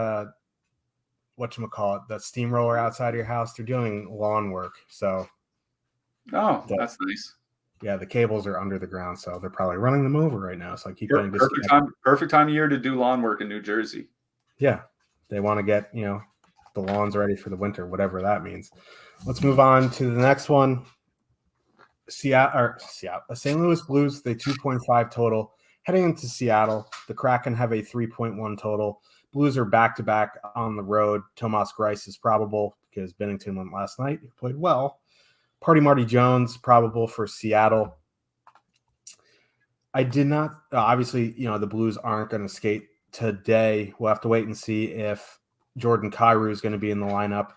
whatchamacallit, the steamroller outside of your house? They're doing lawn work. So, that's nice. Yeah, the cables are under the ground, so they're probably running them over right now. So I keep getting perfect time of year to do lawn work in New Jersey. Yeah, they want to get the lawns ready for the winter, whatever that means. Let's move on to the next one. Seattle, St. Louis Blues, they 2.5 total heading into Seattle. The Kraken have a 3.1 total. Blues are back-to-back on the road. Tomas Greiss is probable because Binnington went last night. He played well. Party Marty Jones, probable for Seattle. I did not, obviously, the Blues aren't going to skate today. We'll have to wait and see if Jordan Kyrou is going to be in the lineup.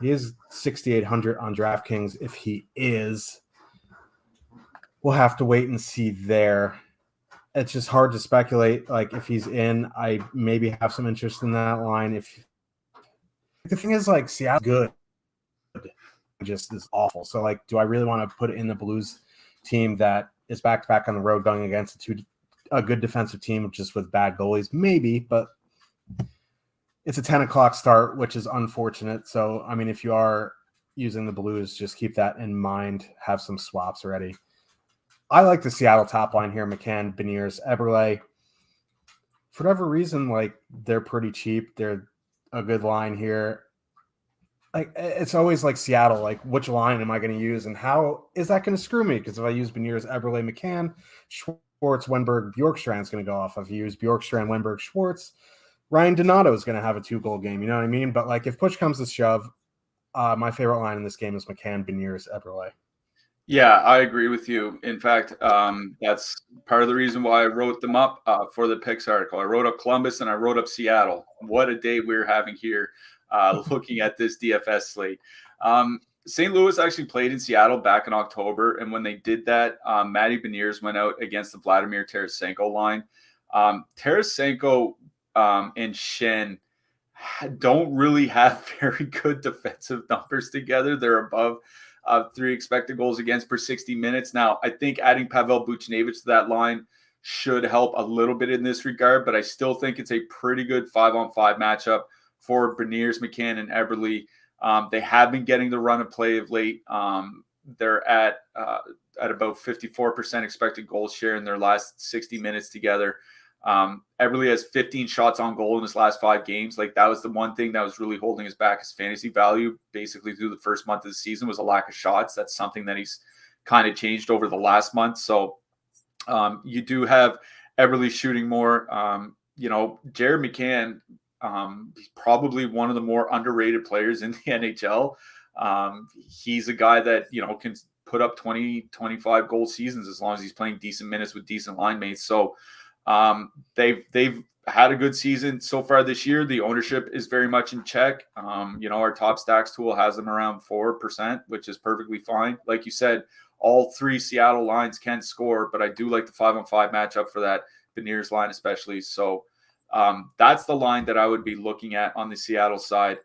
He is 6,800 on DraftKings. If he is, we'll have to wait and see there. It's just hard to speculate. Like, if he's in, I maybe have some interest in that line. The thing is, like, Seattle's good. Just is awful. So, like, do I really want to put it in the Blues team that is back-to-back on the road going against a good defensive team just with bad goalies? Maybe, but it's a 10 o'clock start, which is unfortunate. So, I mean, if you are using the Blues, just keep that in mind. Have some swaps ready. I like the Seattle top line here. McCann, Beniers, Eberle. For whatever reason, like, they're pretty cheap. They're a good line here. Like, it's always like Seattle, like, which line am I going to use and how is that going to screw me? Because if I use Beniers, Eberle, McCann, Schwartz, Wenberg, Bjorkstrand's going to go off. If you use Bjorkstrand, Wenberg, Schwartz, Ryan Donato is going to have a 2-goal game. You know what I mean? But, like, if push comes to shove, my favorite line in this game is McCann, Beniers, Eberle. Yeah, I agree with you. In fact, that's part of the reason why I wrote them up for the picks article. I wrote up Columbus and I wrote up Seattle. What a day we're having here looking at this DFS slate. St. Louis actually played in Seattle back in October, and when they did that, Matty Beniers went out against the Vladimir Tarasenko line. Tarasenko and Shen don't really have very good defensive numbers together. They're above 3 expected goals against per 60 minutes. Now, I think adding Pavel Buchnevich to that line should help a little bit in this regard, but I still think it's a pretty good 5-on-5 matchup for Beniers, McCann, and Eberle. They have been getting the run of play of late. They're at about 54% expected goal share in their last 60 minutes together. Eberle has 15 shots on goal in his last 5 games. Like, that was the one thing that was really holding us back. His fantasy value basically through the first month of the season was a lack of shots. That's something that he's kind of changed over the last month. So you do have Eberle shooting more. Jared McCann, he's probably one of the more underrated players in the NHL. He's a guy that, can put up 20, 25 goal seasons as long as he's playing decent minutes with decent line mates. So they've had a good season so far this year. The ownership is very much in check. Our top stacks tool has them around 4%, which is perfectly fine. Like you said, all three Seattle lines can score, but I do like the 5-on-5 matchup for that Beniers line especially. So that's the line that I would be looking at on the Seattle side.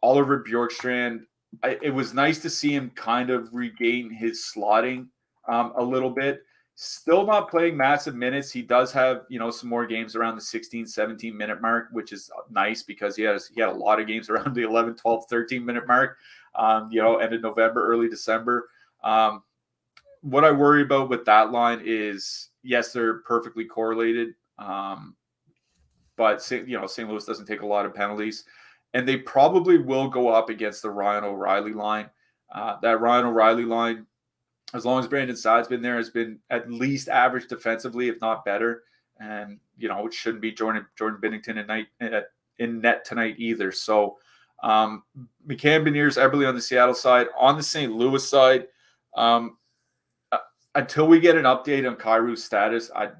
Oliver Bjorkstrand, it was nice to see him kind of regain his slotting a little bit. Still not playing massive minutes. He does have, some more games around the 16, 17-minute mark, which is nice because he had a lot of games around the 11, 12, 13-minute mark, end of November, early December. What I worry about with that line is, yes, they're perfectly correlated, but St. Louis doesn't take a lot of penalties, and they probably will go up against the Ryan O'Reilly line. That Ryan O'Reilly line, as long as Brandon Saad's been there, has been at least average defensively, if not better. And it shouldn't be Jordan Binnington in net tonight either. So McCann, Beniers, Eberle on the Seattle side. On the St. Louis side, until we get an update on Kairu's status, I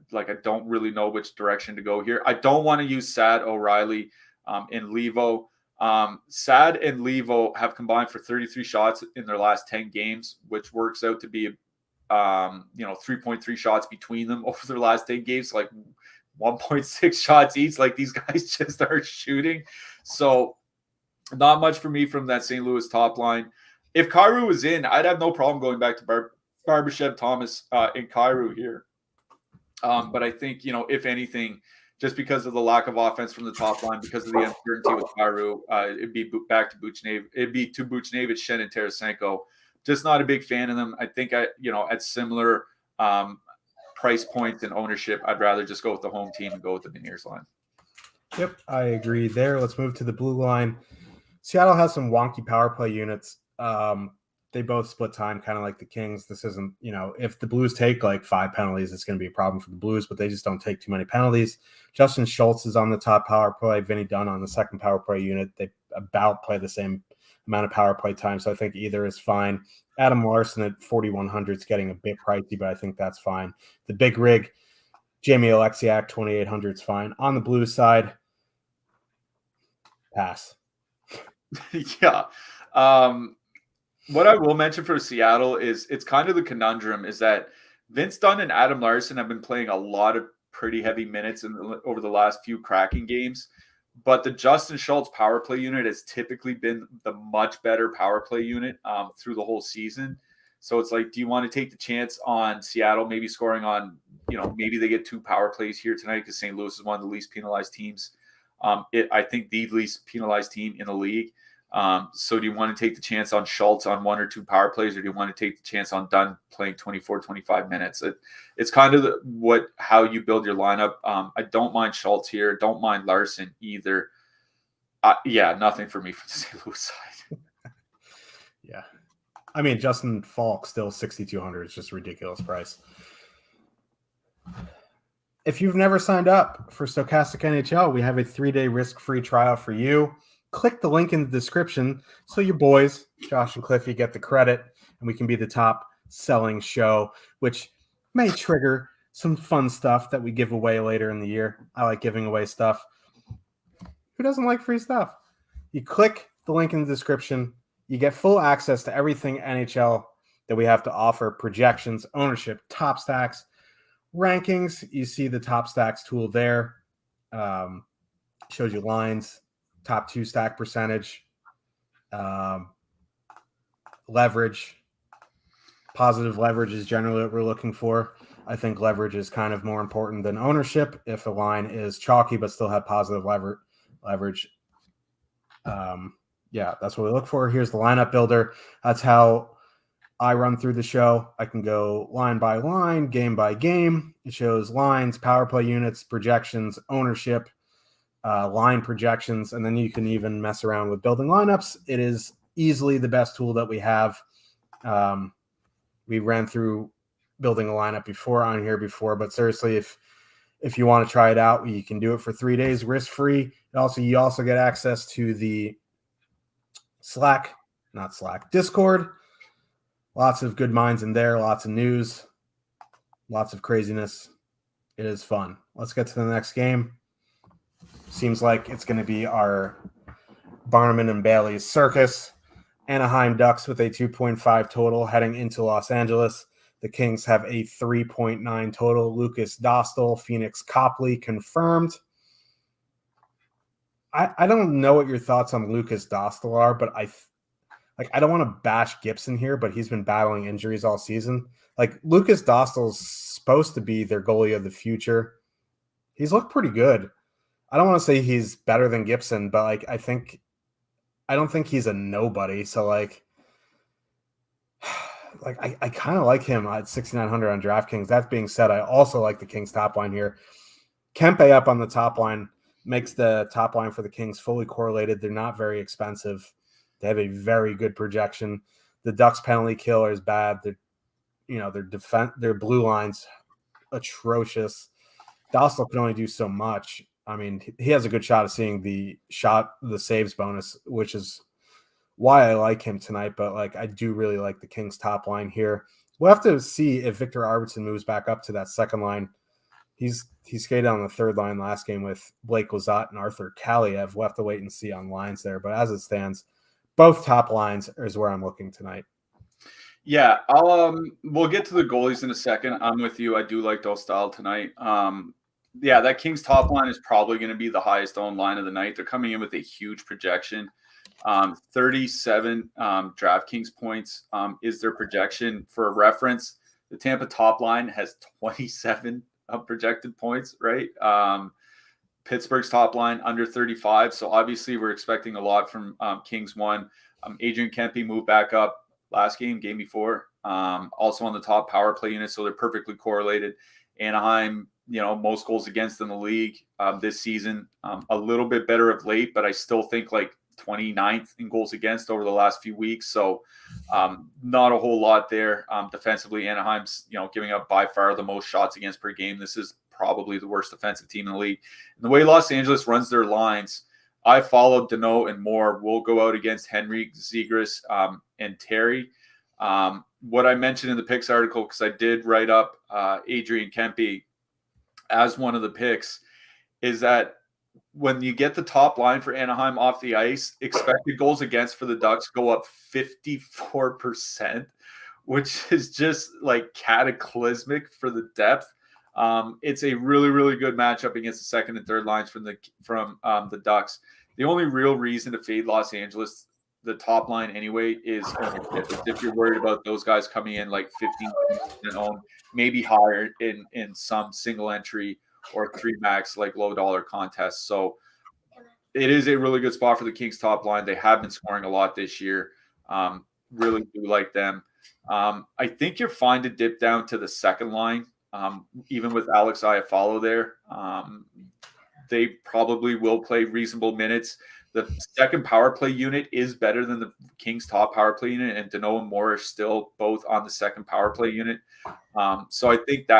don't really know which direction to go here. I don't want to use Saad, O'Reilly, and Levo. Saad and Levo have combined for 33 shots in their last 10 games, which works out to be 3.3 shots between them over their last 10 games, like 1.6 shots each. Like, these guys just aren't shooting. So not much for me from that St. Louis top line. If Kairu was in, I'd have no problem going back to Barbashev, Thomas, and Kairu here. But I think, if anything, just because of the lack of offense from the top line, because of the uncertainty with Kairu, it'd be back to Buchnevich. It'd be to Buchnevich, Shen, and Tarasenko. Just not a big fan of them. I think at similar price points and ownership, I'd rather just go with the home team and go with the Beniers line. Yep, I agree there. Let's move to the blue line. Seattle has some wonky power play units. They both split time, kind of like the Kings. This isn't, if the Blues take like 5 penalties, it's going to be a problem for the Blues, but they just don't take too many penalties. Justin Schultz is on the top power play. Vinny Dunn on the second power play unit. They about play the same amount of power play time, so I think either is fine. Adam Larson at 4,100 is getting a bit pricey, but I think that's fine. The big rig, Jamie Alexiak, 2,800 is fine. On the Blues side, pass. Yeah. What I will mention for Seattle is it's kind of the conundrum is that Vince Dunn and Adam Larson have been playing a lot of pretty heavy minutes over the last few Kraken games, but the Justin Schultz power play unit has typically been the much better power play unit through the whole season. So it's like, do you want to take the chance on Seattle maybe scoring on, maybe they get 2 power plays here tonight because St. Louis is one of the least penalized teams. I think the least penalized team in the league. So do you want to take the chance on Schultz on 1 or 2 power plays, or do you want to take the chance on Dunn playing 24, 25 minutes? It's kind of how you build your lineup. I don't mind Schultz here. Don't mind Larson either. Nothing for me from the St. Louis side. Yeah. I mean, Justin Falk still 6,200. It's just a ridiculous price. If you've never signed up for Stokastic NHL, we have a 3-day risk-free trial for you. Click the link in the description so your boys, Josh and Cliffy, get the credit and we can be the top selling show, which may trigger some fun stuff that we give away later in the year. I like giving away stuff. Who doesn't like free stuff? You click the link in the description. You get full access to everything NHL that we have to offer: projections, ownership, top stacks, rankings. You see the top stacks tool there. Shows you lines, top 2 stack percentage, leverage. Positive leverage is generally what we're looking for. I think leverage is kind of more important than ownership. If a line is chalky but still have positive leverage, that's what we look for. Here's the lineup builder. That's how I run through the show. I can go line by line, game by game. It shows lines, power play units, projections, ownership, line projections, and then you can even mess around with building lineups. It is easily the best tool that we have. We ran through building a lineup before, but seriously, if you want to try it out, you can do it for 3 days risk-free. You also get access to the Discord. Lots of good minds in there, lots of news, lots of craziness. It is fun. Let's get to the next game. Seems like it's going to be our Barnum and Bailey's circus. Anaheim Ducks with a 2.5 total heading into Los Angeles. The Kings have a 3.9 total. Lucas Dostal, Phoenix Copley confirmed. I don't know what your thoughts on Lucas Dostal are, but I don't want to bash Gibson here, but he's been battling injuries all season. Like, Lucas Dostal's supposed to be their goalie of the future. He's looked pretty good. I don't want to say he's better than Gibson, but I don't think he's a nobody. So I kind of like him at 6,900 on DraftKings. That being said, I also like the Kings top line here. Kempe up on the top line makes the top line for the Kings fully correlated. They're not very expensive. They have a very good projection. The Ducks penalty kill is bad. Their blue line's atrocious. Dostal can only do so much. I mean, he has a good shot of seeing the saves bonus, which is why I like him tonight. But I do really like the Kings top line here. We'll have to see if Victor Arvidsson moves back up to that second line. He skated on the third line last game with Blake Lizotte and Arthur Kaliev. We'll have to wait and see on lines there. But as it stands, both top lines is where I'm looking tonight. Yeah, we'll get to the goalies in a second. I'm with you. I do like Dostal tonight. That Kings top line is probably going to be the highest owned line of the night. They're coming in with a huge projection. 37 DraftKings points is their projection. For reference, the Tampa top line has 27 projected points, right? Pittsburgh's top line under 35. So obviously we're expecting a lot from Kings 1. Adrian Kempe moved back up last game before. Also on the top power play unit, so they're perfectly correlated. Anaheim, most goals against in the league this season. A little bit better of late, but I still think 29th in goals against over the last few weeks. So not a whole lot there. Defensively, Anaheim's, giving up by far the most shots against per game. This is probably the worst defensive team in the league. And the way Los Angeles runs their lines, I followed Deneau and Moore. We'll go out against Henry, Zegras, and Terry. What I mentioned in the picks article, because I did write up Adrian Kempe as one of the picks, is that when you get the top line for Anaheim off the ice, expected goals against for the Ducks go up 54%, which is just cataclysmic for the depth. It's a really, really good matchup against the second and third lines from the Ducks. The only real reason to fade Los Angeles, the top line anyway, is if you're worried about those guys coming in 15% owned, maybe higher in some single entry or 3 max low dollar contests. So it is a really good spot for the Kings top line. They have been scoring a lot this year. Really do like them. I think you're fine to dip down to the second line. Even with Alex Iafallo there, they probably will play reasonable minutes. The second power play unit is better than the Kings top power play unit, and Deneau and Moore are still both on the second power play unit. So I think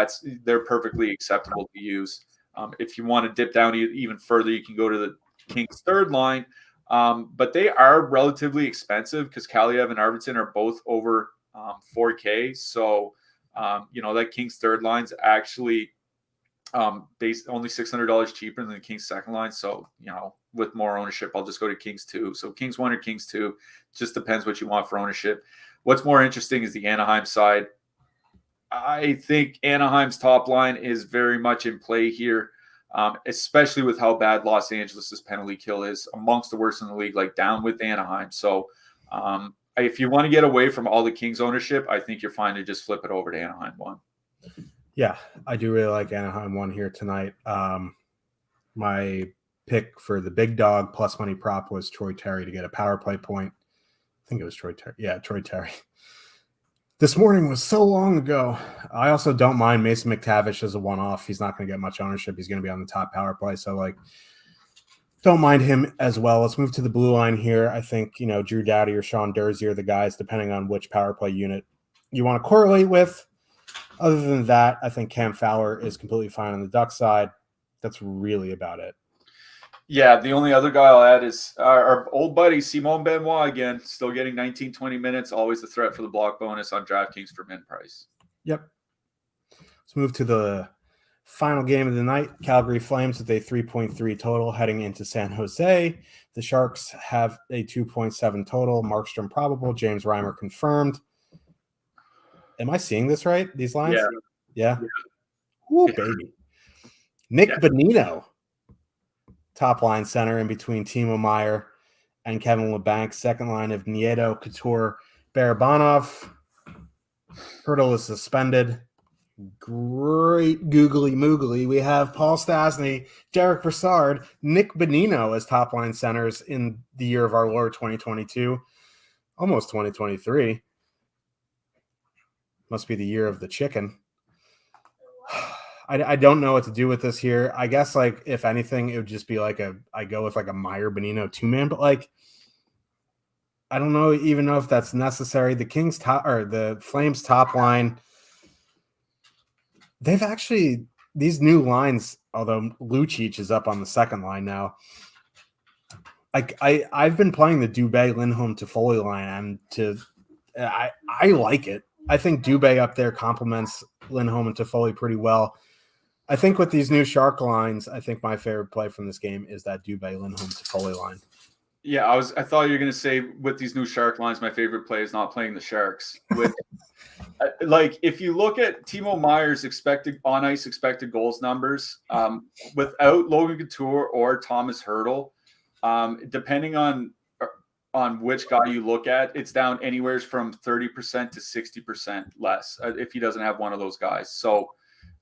they're perfectly acceptable to use. If you want to dip down even further, you can go to the Kings third line, but they are relatively expensive because Kaliev and Arvidsson are both over $4K. So that Kings third line's actually based only $600 cheaper than the Kings second line. So, with more ownership, I'll just go to Kings 2. So Kings 1 or Kings 2, just depends what you want for ownership. What's more interesting is the Anaheim side. I think Anaheim's top line is very much in play here, especially with how bad Los Angeles' penalty kill is, amongst the worst in the league, down with Anaheim. So if you want to get away from all the Kings ownership, I think you're fine to just flip it over to Anaheim 1. Yeah, I do really like Anaheim 1 here tonight. My pick for the big dog plus money prop was Troy Terry to get a power play point. I think it was Troy Terry. Yeah, Troy Terry. This morning was so long ago. I also don't mind Mason McTavish as a one-off. He's not going to get much ownership. He's going to be on the top power play. So, don't mind him as well. Let's move to the blue line here. I think, Drew Doughty or Sean Durzi are the guys, depending on which power play unit you want to correlate with. Other than that, I think Cam Fowler is completely fine on the Duck side. That's really about it. Yeah, the only other guy I'll add is our old buddy Simon Benoit again, still getting 19, 20 minutes, always the threat for the block bonus on DraftKings for min price. Yep. Let's move to the final game of the night. Calgary Flames with a 3.3 total heading into San Jose. The Sharks have a 2.7 total. Markstrom probable. James Reimer confirmed. Am I seeing this right? These lines? Yeah. Woo, baby. Nick Bonino, top line center in between Timo Meier and Kevin LeBanc. Second line of Nieto, Couture, Barabanov. Hurdle is suspended. Great googly moogly. We have Paul Stastny, Derek Brassard, Nick Bonino as top line centers in the year of our Lord 2022, almost 2023. Must be the year of the chicken. I don't know what to do with this here. I guess, like, if anything, it would just be like I go with like a Meier Bonino 2-man, but like, I don't know even know if that's necessary. The Kings top or the Flames top line, they've actually, these new lines, although Lucic is up on the second line now. I've been playing the Dubé, Lindholm, Toffoli line, and I like it. I think Dubé up there complements Lindholm and Toffoli pretty well. I think with these new Shark lines, I think my favorite play from this game is that Dubé, Lindholm, Toffoli line. Yeah, I thought you were going to say with these new Shark lines, my favorite play is not playing the Sharks. With like, if you look at Timo Meier's expected on ice expected goals numbers, without Logan Couture or Thomas Hurdle, depending on which guy you look at, it's down anywhere from 30% to 60% less if he doesn't have one of those guys. So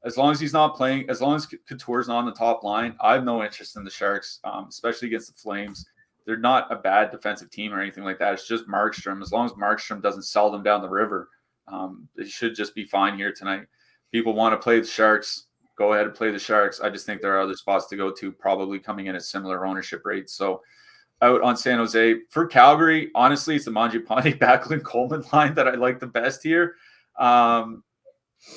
as long as he's not playing, as long as Couture's not on the top line, I have no interest in the Sharks, especially against the Flames. They're not a bad defensive team or anything like that. It's just Markstrom. As long as Markstrom doesn't sell them down the river, they should just be fine here tonight. People want to play the Sharks, go ahead and play the Sharks. I just think there are other spots to go to, probably coming in at similar ownership rates. So out on San Jose. For Calgary, honestly, it's the Mangiapane, Backlund, Coleman line that I like the best here.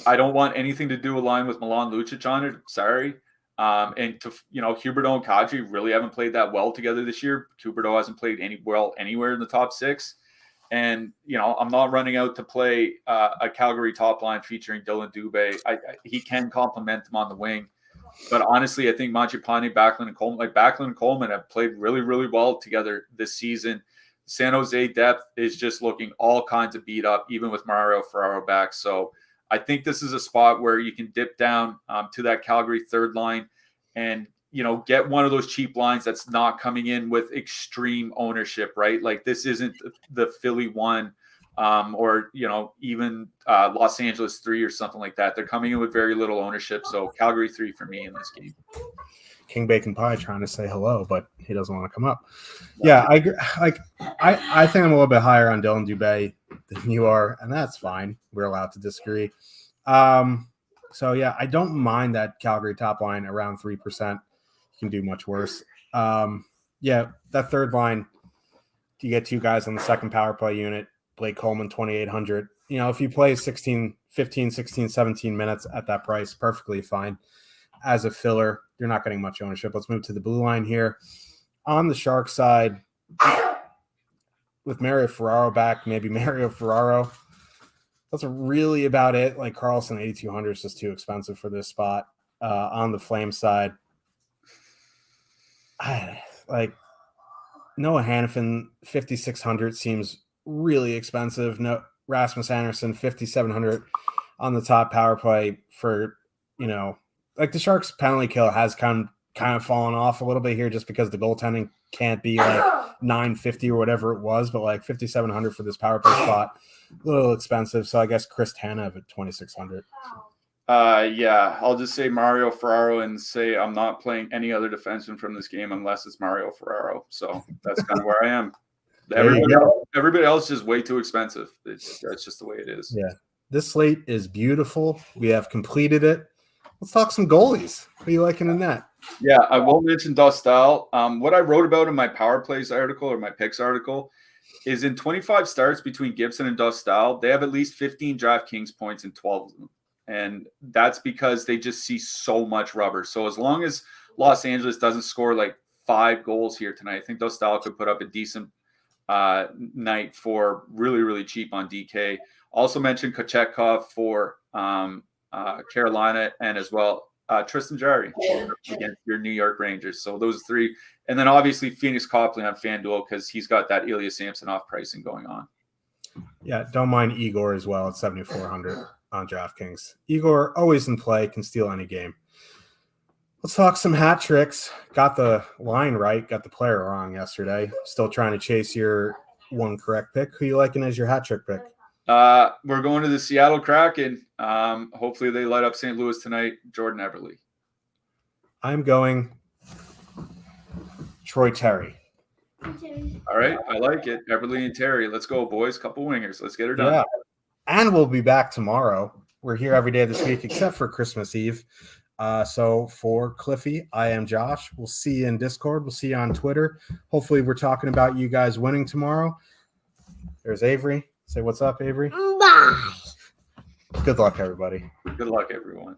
I don't want anything to do a line with Milan Lucic on it. Sorry. And to, Huberdeau and Kadri really haven't played that well together this year. Huberdeau hasn't played anywhere in the top six. And, I'm not running out to play a Calgary top line featuring Dylan Dubé. He can complement them on the wing. But honestly, I think Mangiapane, Backlund, and Coleman have played really, really well together this season. San Jose depth is just looking all kinds of beat up, even with Mario Ferraro back. So I think this is a spot where you can dip down to that Calgary third line and, get one of those cheap lines that's not coming in with extreme ownership, right? Like, this isn't the Philly 1 or, even Los Angeles 3 or something like that. They're coming in with very little ownership. So Calgary 3 for me in this game. King Bacon Pie trying to say hello, but he doesn't want to come up. Yeah, I think I'm a little bit higher on Dylan Dubé than you are, and that's fine. We're allowed to disagree. So yeah, I don't mind that Calgary top line around 3%. You can do much worse. Yeah, that third line, you get two guys on the second power play unit. Blake Coleman, 2,800. If you play 15, 16, 17 minutes at that price, perfectly fine. As a filler, you're not getting much ownership. Let's move to the blue line here. On the Shark side, with Mario Ferraro back, maybe Mario Ferraro. That's really about it. Like, Carlson, 8,200 is just too expensive for this spot. On the Flame side, Noah Hannafin, 5,600 seems really expensive. No, Rasmus Anderson, 5,700 on the top power play for, the Sharks penalty kill has kind of fallen off a little bit here just because the goaltending can't be like 950 or whatever it was, but like 5,700 for this power play spot, a little expensive. So I guess Chris Tanev at 2,600. Yeah, I'll just say Mario Ferraro and say I'm not playing any other defenseman from this game unless it's Mario Ferraro. So that's kind of where I am. Everybody else is way too expensive. That's just the way it is. Yeah. This slate is beautiful. We have completed it. Let's talk some goalies. What are you liking in that? Yeah, I will mention Dostal. What I wrote about in my Power Plays article or my picks article is in 25 starts between Gibson and Dostal, they have at least 15 DraftKings points in 12 of them. And that's because they just see so much rubber. So as long as Los Angeles doesn't score like 5 goals here tonight, I think Dostal could put up a decent night for really, really cheap on DK. Also mentioned Kochetkov for Carolina, and as well Tristan Jarry against your New York Rangers. So those 3. And then obviously Phoenix Copley on FanDuel because he's got that Ilya Samsonov pricing going on. Yeah, don't mind Igor as well at 7,400 on DraftKings. Igor always in play, can steal any game. Let's talk some hat tricks. Got the line right, got the player wrong yesterday. Still trying to chase your one correct pick. Who you liking as your hat trick pick? We're going to the Seattle Kraken. Hopefully they light up St. Louis tonight. Jordan Eberle. I'm going Troy Terry. All right, I like it. Eberle and Terry. Let's go, boys. Couple wingers. Let's get her done. Yeah. And we'll be back tomorrow. We're here every day this week except for Christmas Eve. So for Cliffy, I am Josh. We'll see you in Discord. We'll see you on Twitter. Hopefully we're talking about you guys winning tomorrow. There's Avery. Say what's up, Avery. Bye. Good luck, everybody. Good luck, everyone.